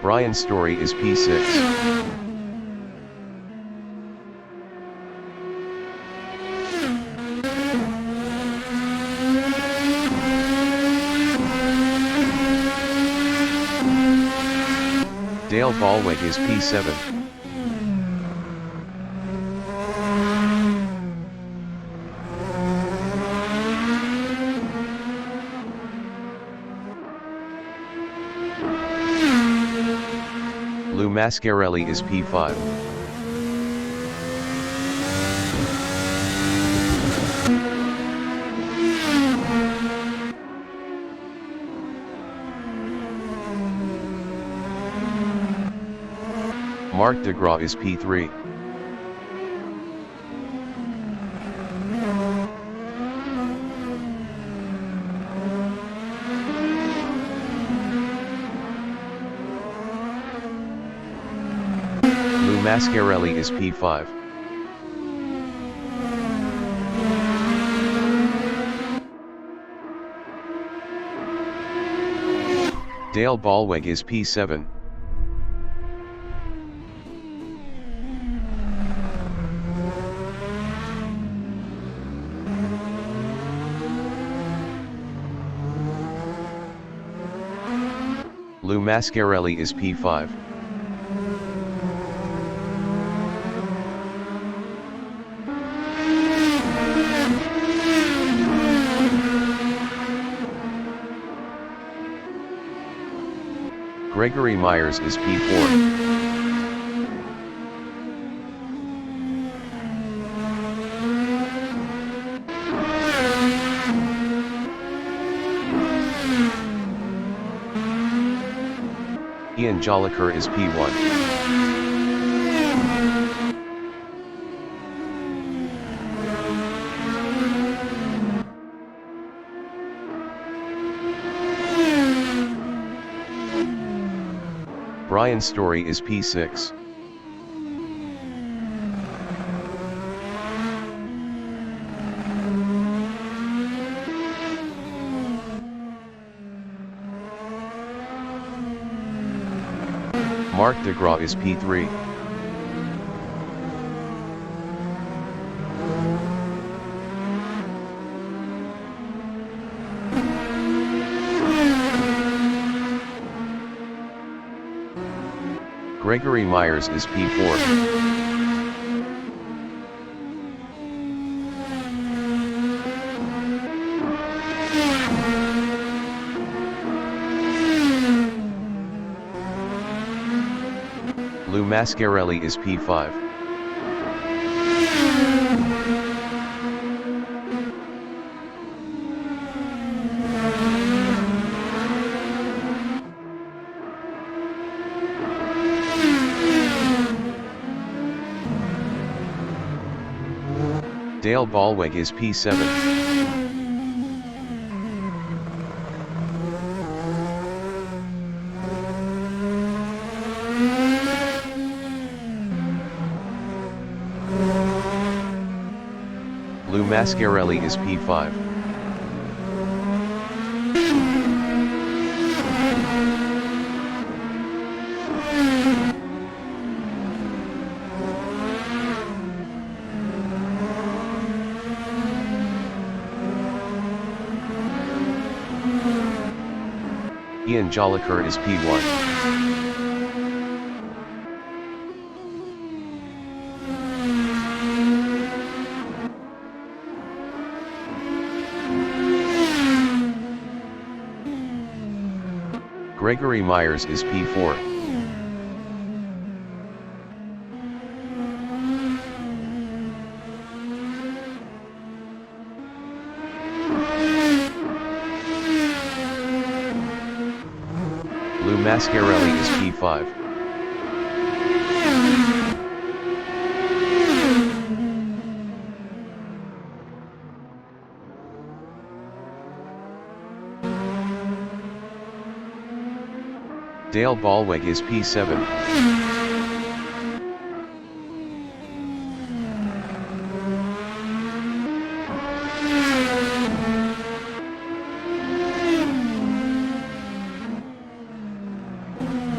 A: Brian Story is P6. Dale Ballweg is P7. Lou Mascarelli is P5. Mark DeGraw is P3. Lou Mascarelli is P5. Dale Ballweg is P7. Lou Mascarelli is P5. Gregory Myers is P4. Ian Jolicoeur is P1. Brian Story is P6. Mark DeGraw is P3. Gregory Myers is P4. Lou Mascarelli is P5. Dale Ballweg is P7. Lou Mascarelli is P5. Ian Jolicoeur is P1. Gregory Myers is P4. Lou Mascarelli is P5. Dale Ballweg is P7.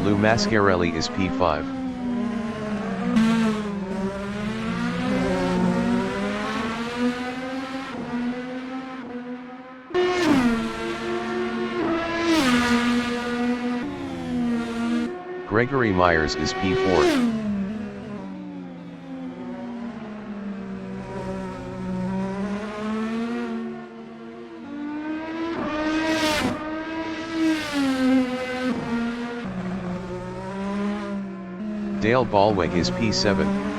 A: Lou Mascarelli is P5. Gregory Myers is P4. Dale Ballweg is P7.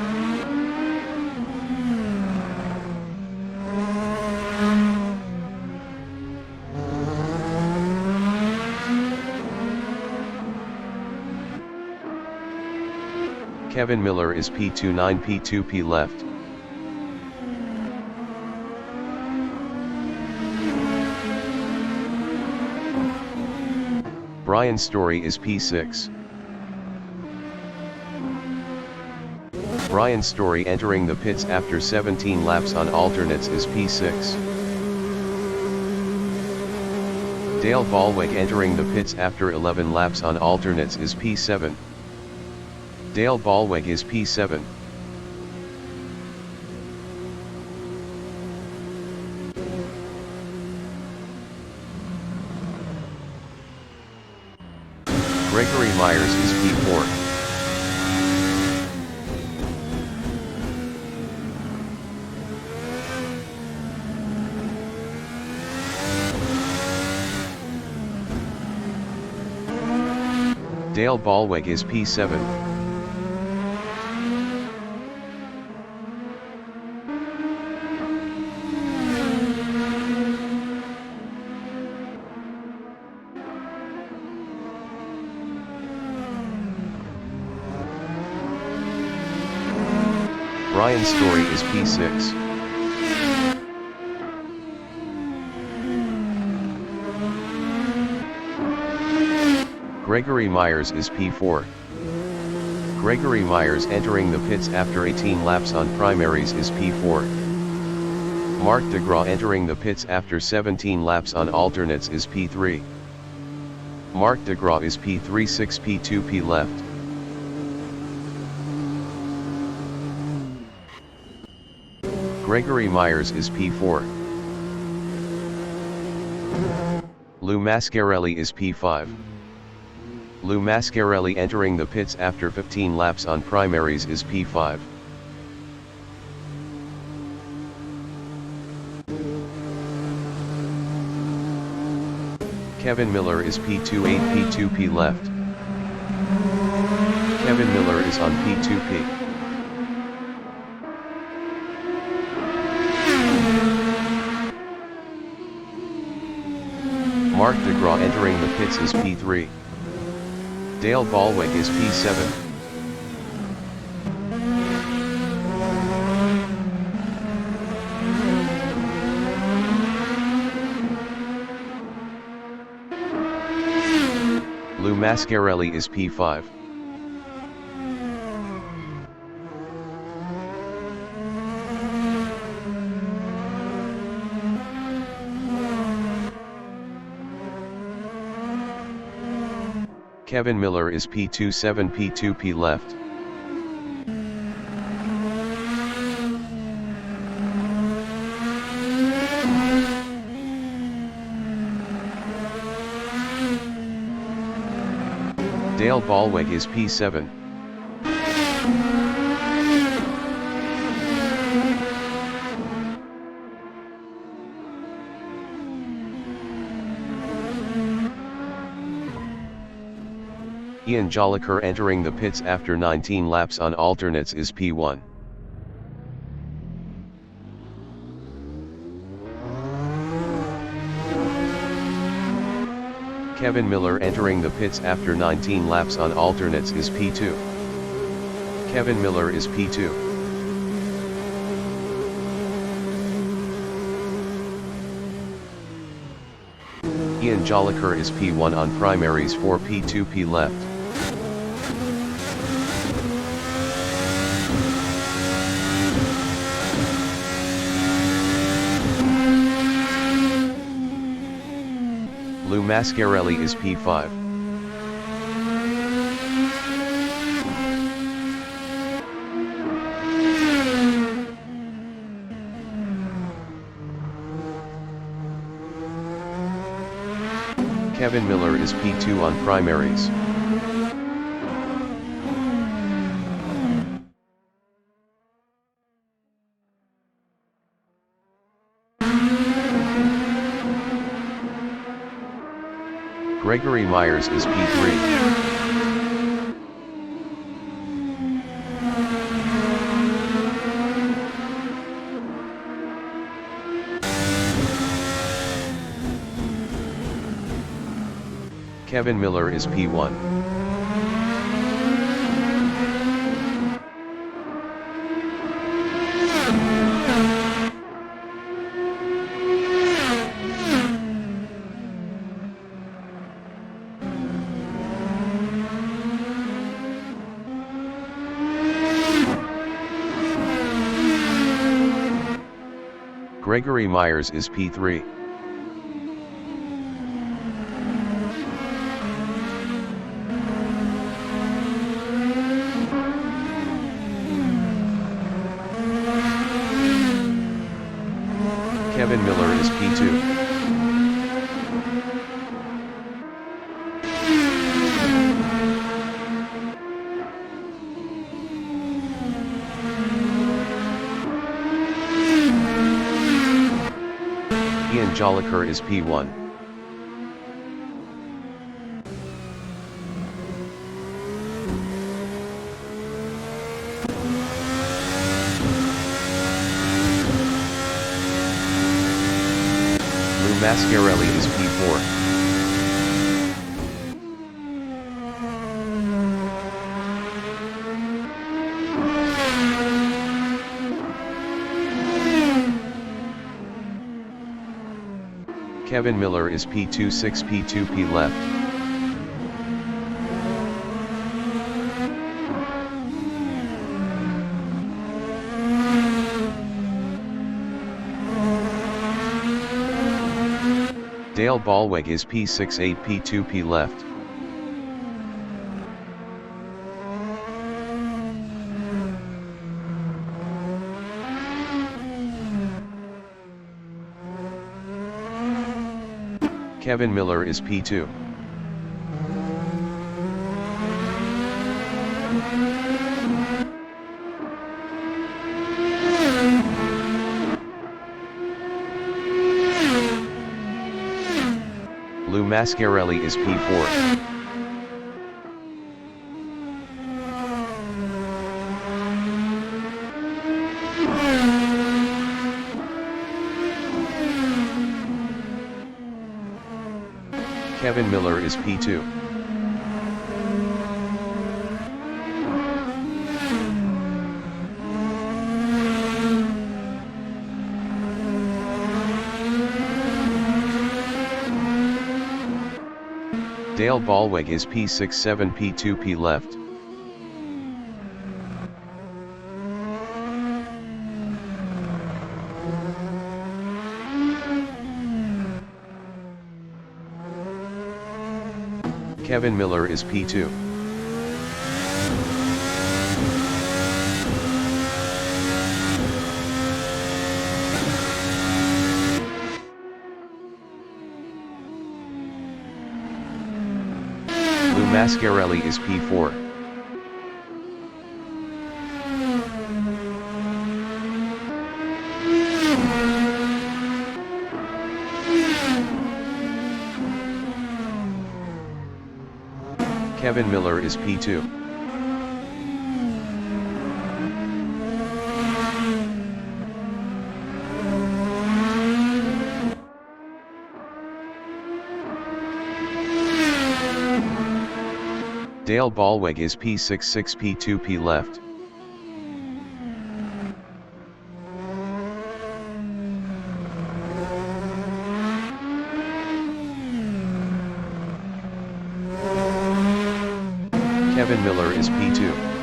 A: Kevin Miller is P2. 9 P2P left. Brian Story is P6. Brian Story entering the pits after 17 laps on alternates is P6. Dale Ballweg entering the pits after 11 laps on alternates is P7. Dale Ballweg is P7. Gregory Myers is P4. Dale Ballweg is P7. Brian Story is P6. Gregory Myers is P4. Gregory Myers entering the pits after 18 laps on primaries is P4. Mark DeGraw entering the pits after 17 laps on alternates is P3. Mark DeGraw is P3, 6 P2 P left. Gregory Myers is P4. Lou Mascarelli is P5. Lou Mascarelli entering the pits after 15 laps on primaries is P5. Kevin Miller is P2, 8 P2 P left. Kevin Miller is on P2P. Mark DeGraw entering the pits is P3. Dale Ballweg is P7. Lou Mascarelli is P5. Kevin Miller is P2, 7 P2 P left. Dale Ballweg is P7. Ian Jolicoeur entering the pits after 19 laps on alternates is P1. Kevin Miller entering the pits after 19 laps on alternates is P2. Kevin Miller is P2. Ian Jolicoeur is P1 on primaries, 4 P2 P left. Lou Mascarelli is P5. Kevin Miller is P2 on primaries. Gregory Myers is P3. Kevin Miller is P1. Gregory Myers is P3. Kevin Miller is P2. Ian Jolicoeur is P1. Lou Mascarelli is P4. Kevin Miller is P2, 6P2P left. Dale Ballweg is P6, 8P2P left. Kevin Miller is P2. Lou Mascarelli is P4. Kevin Miller is P2. Dale Ballweg is P6, 7P2P left. Kevin Miller is P2. Lou Mascarelli is P4. Kevin Miller is P2. Dale Ballweg is P6, 6P2P left. Kevin Miller is P2.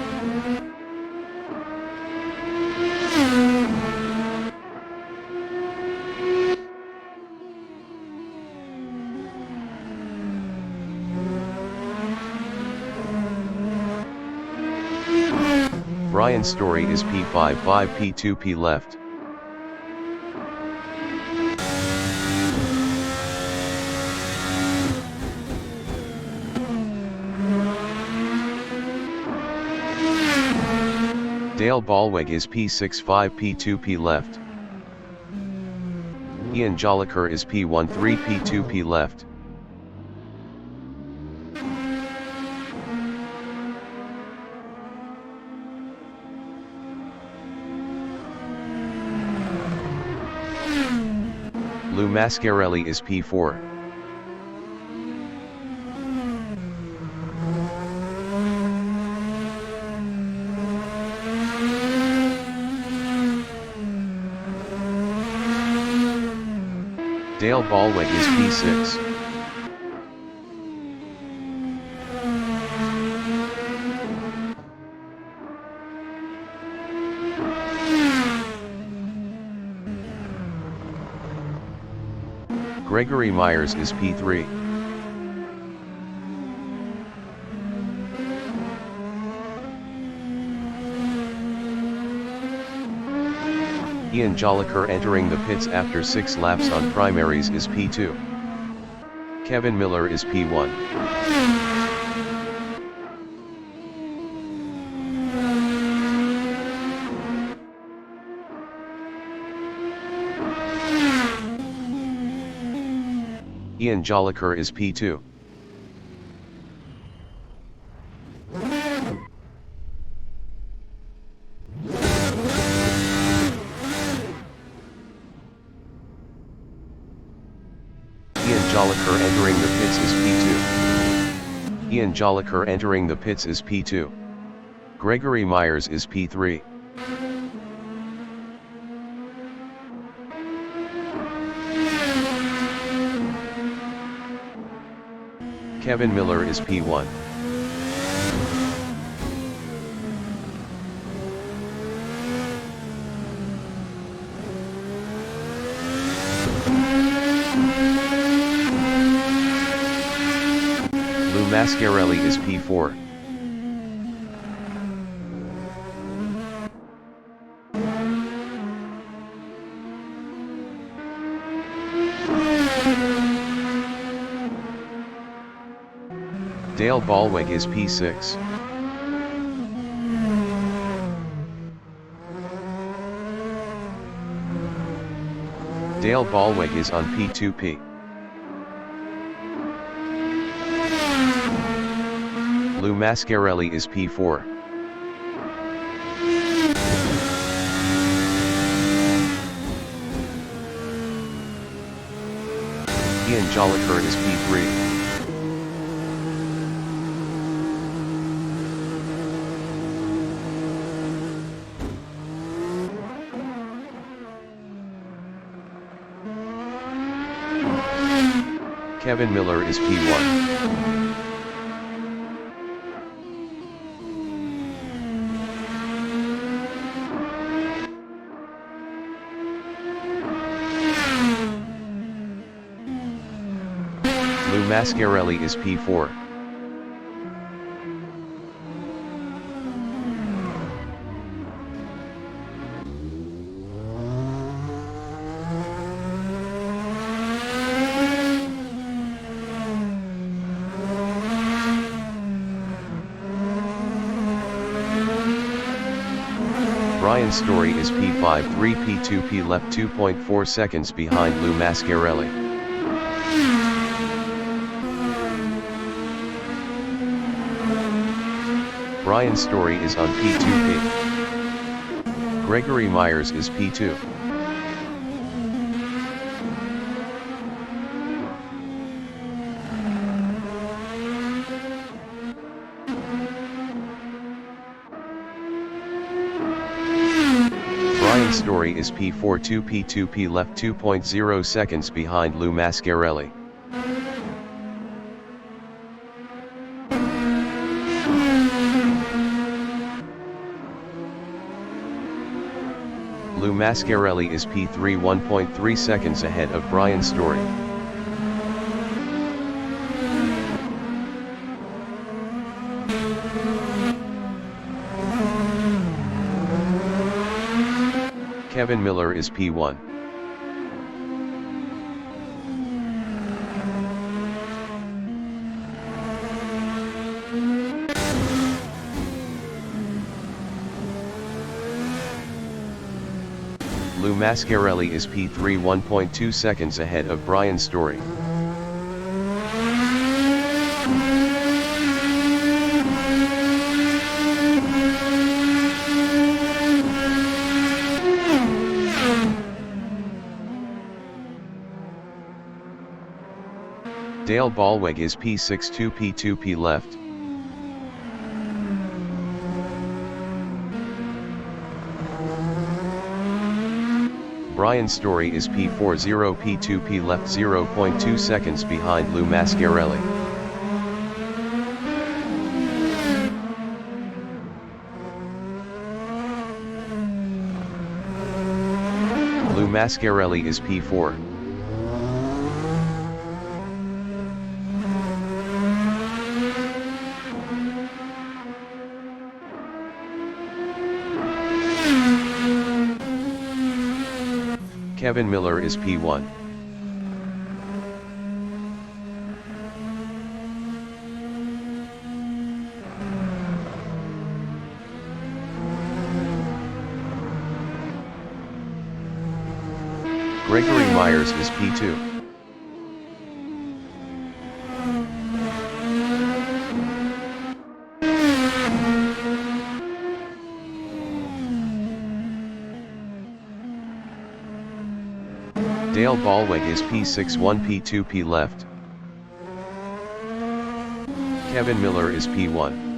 A: Brian Story is P5, 5P2P left. Dale Ballweg is P6, 5P2P left. Ian Jolicoeur is P1, 3P2P left. Lou Mascarelli is P4. Dale Ballweg is P6. Gregory Myers is P3. Ian Jolicoeur entering the pits after 6 laps on primaries is P2. Kevin Miller is P1. Ian Jolicoeur is P2. Ian Jolicoeur entering the pits is P2. Ian Jolicoeur entering the pits is P2. Gregory Myers is P3. Kevin Miller is P1. Lou Mascarelli is P4. Dale Ballweg is P6. Dale Ballweg is on P2P. Lou Mascarelli is P4. Ian Jolicoeur is P3. Kevin Miller is P1. Lou Mascarelli is P4. Brian Story is P5. 3 P2P left 2.4 seconds behind Lou Mascarelli. Brian Story is on P2P. Gregory Myers is P2. Brian Story is P4. 2 P2P left 2.0 seconds behind Lou Mascarelli. Lou Mascarelli is P3. 1.3 seconds ahead of Brian Story. Kevin Miller is P1. Lou Mascarelli is P3. 1.2 seconds ahead of Brian Story. Dale Ballweg is P6. 2 P2P left. Brian Story is P4. 0 P2P left 0.2 seconds behind Lou Mascarelli. Lou Mascarelli is P4. Kevin Miller is P1. Gregory Myers is P2. Dale Ballweg is P61 P2 P left. Kevin Miller is P1.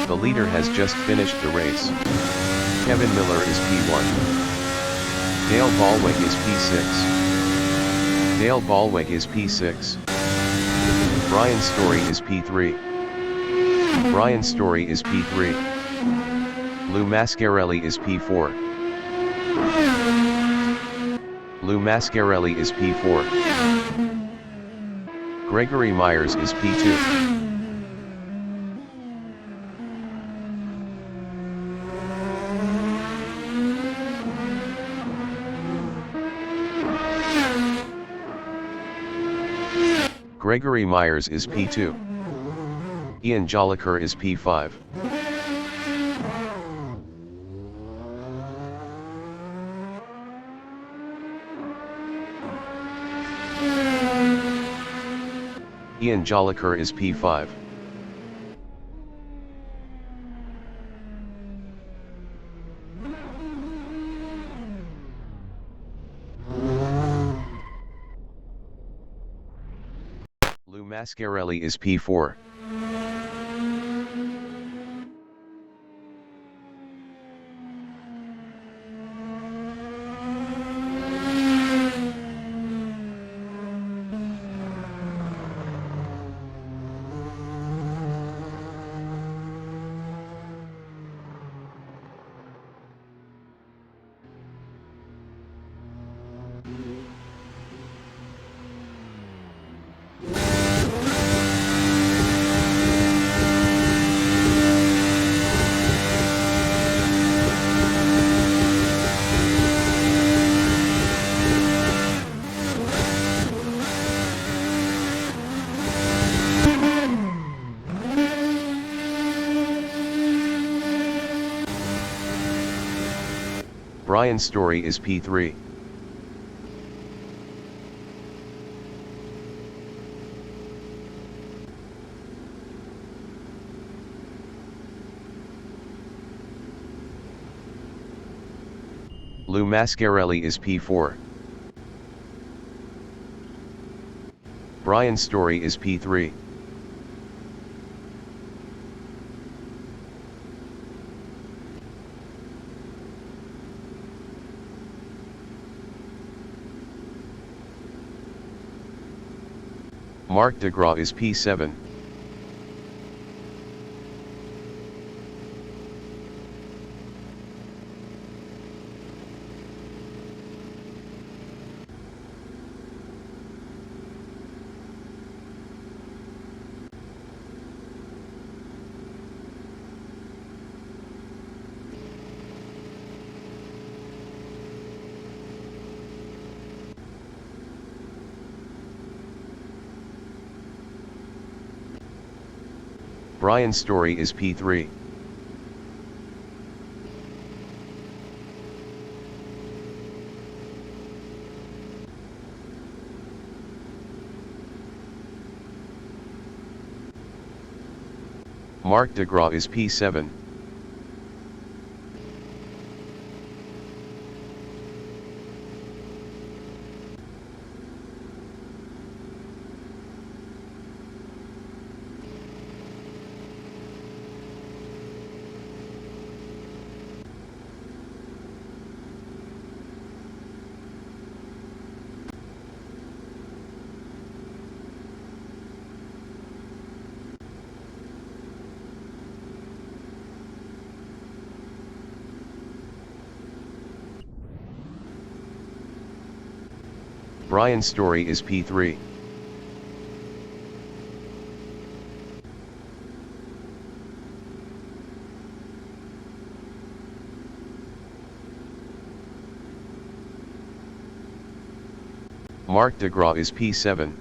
A: The leader has just finished the race. Kevin Miller is P1. Dale Ballweg is P6. Dale Ballweg is P6. Brian Story is P3. Brian Story is P3. Lou Mascarelli is P4. Lou Mascarelli is P4. Gregory Myers is P2. Gregory Myers is P2. Ian Jolicoeur is P5. Ian Jolicoeur is P5. Lou Mascarelli is P4. Brian Story is P3. Lou Mascarelli is P4. Brian Story is P3. Mark DeGraw is P7. Brian Story is P3. Mark DeGraw is P7. Brian Story is P3. Mark DeGraw is P7.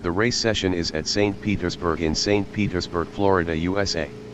A: The race session is at St. Petersburg in St. Petersburg, Florida, USA.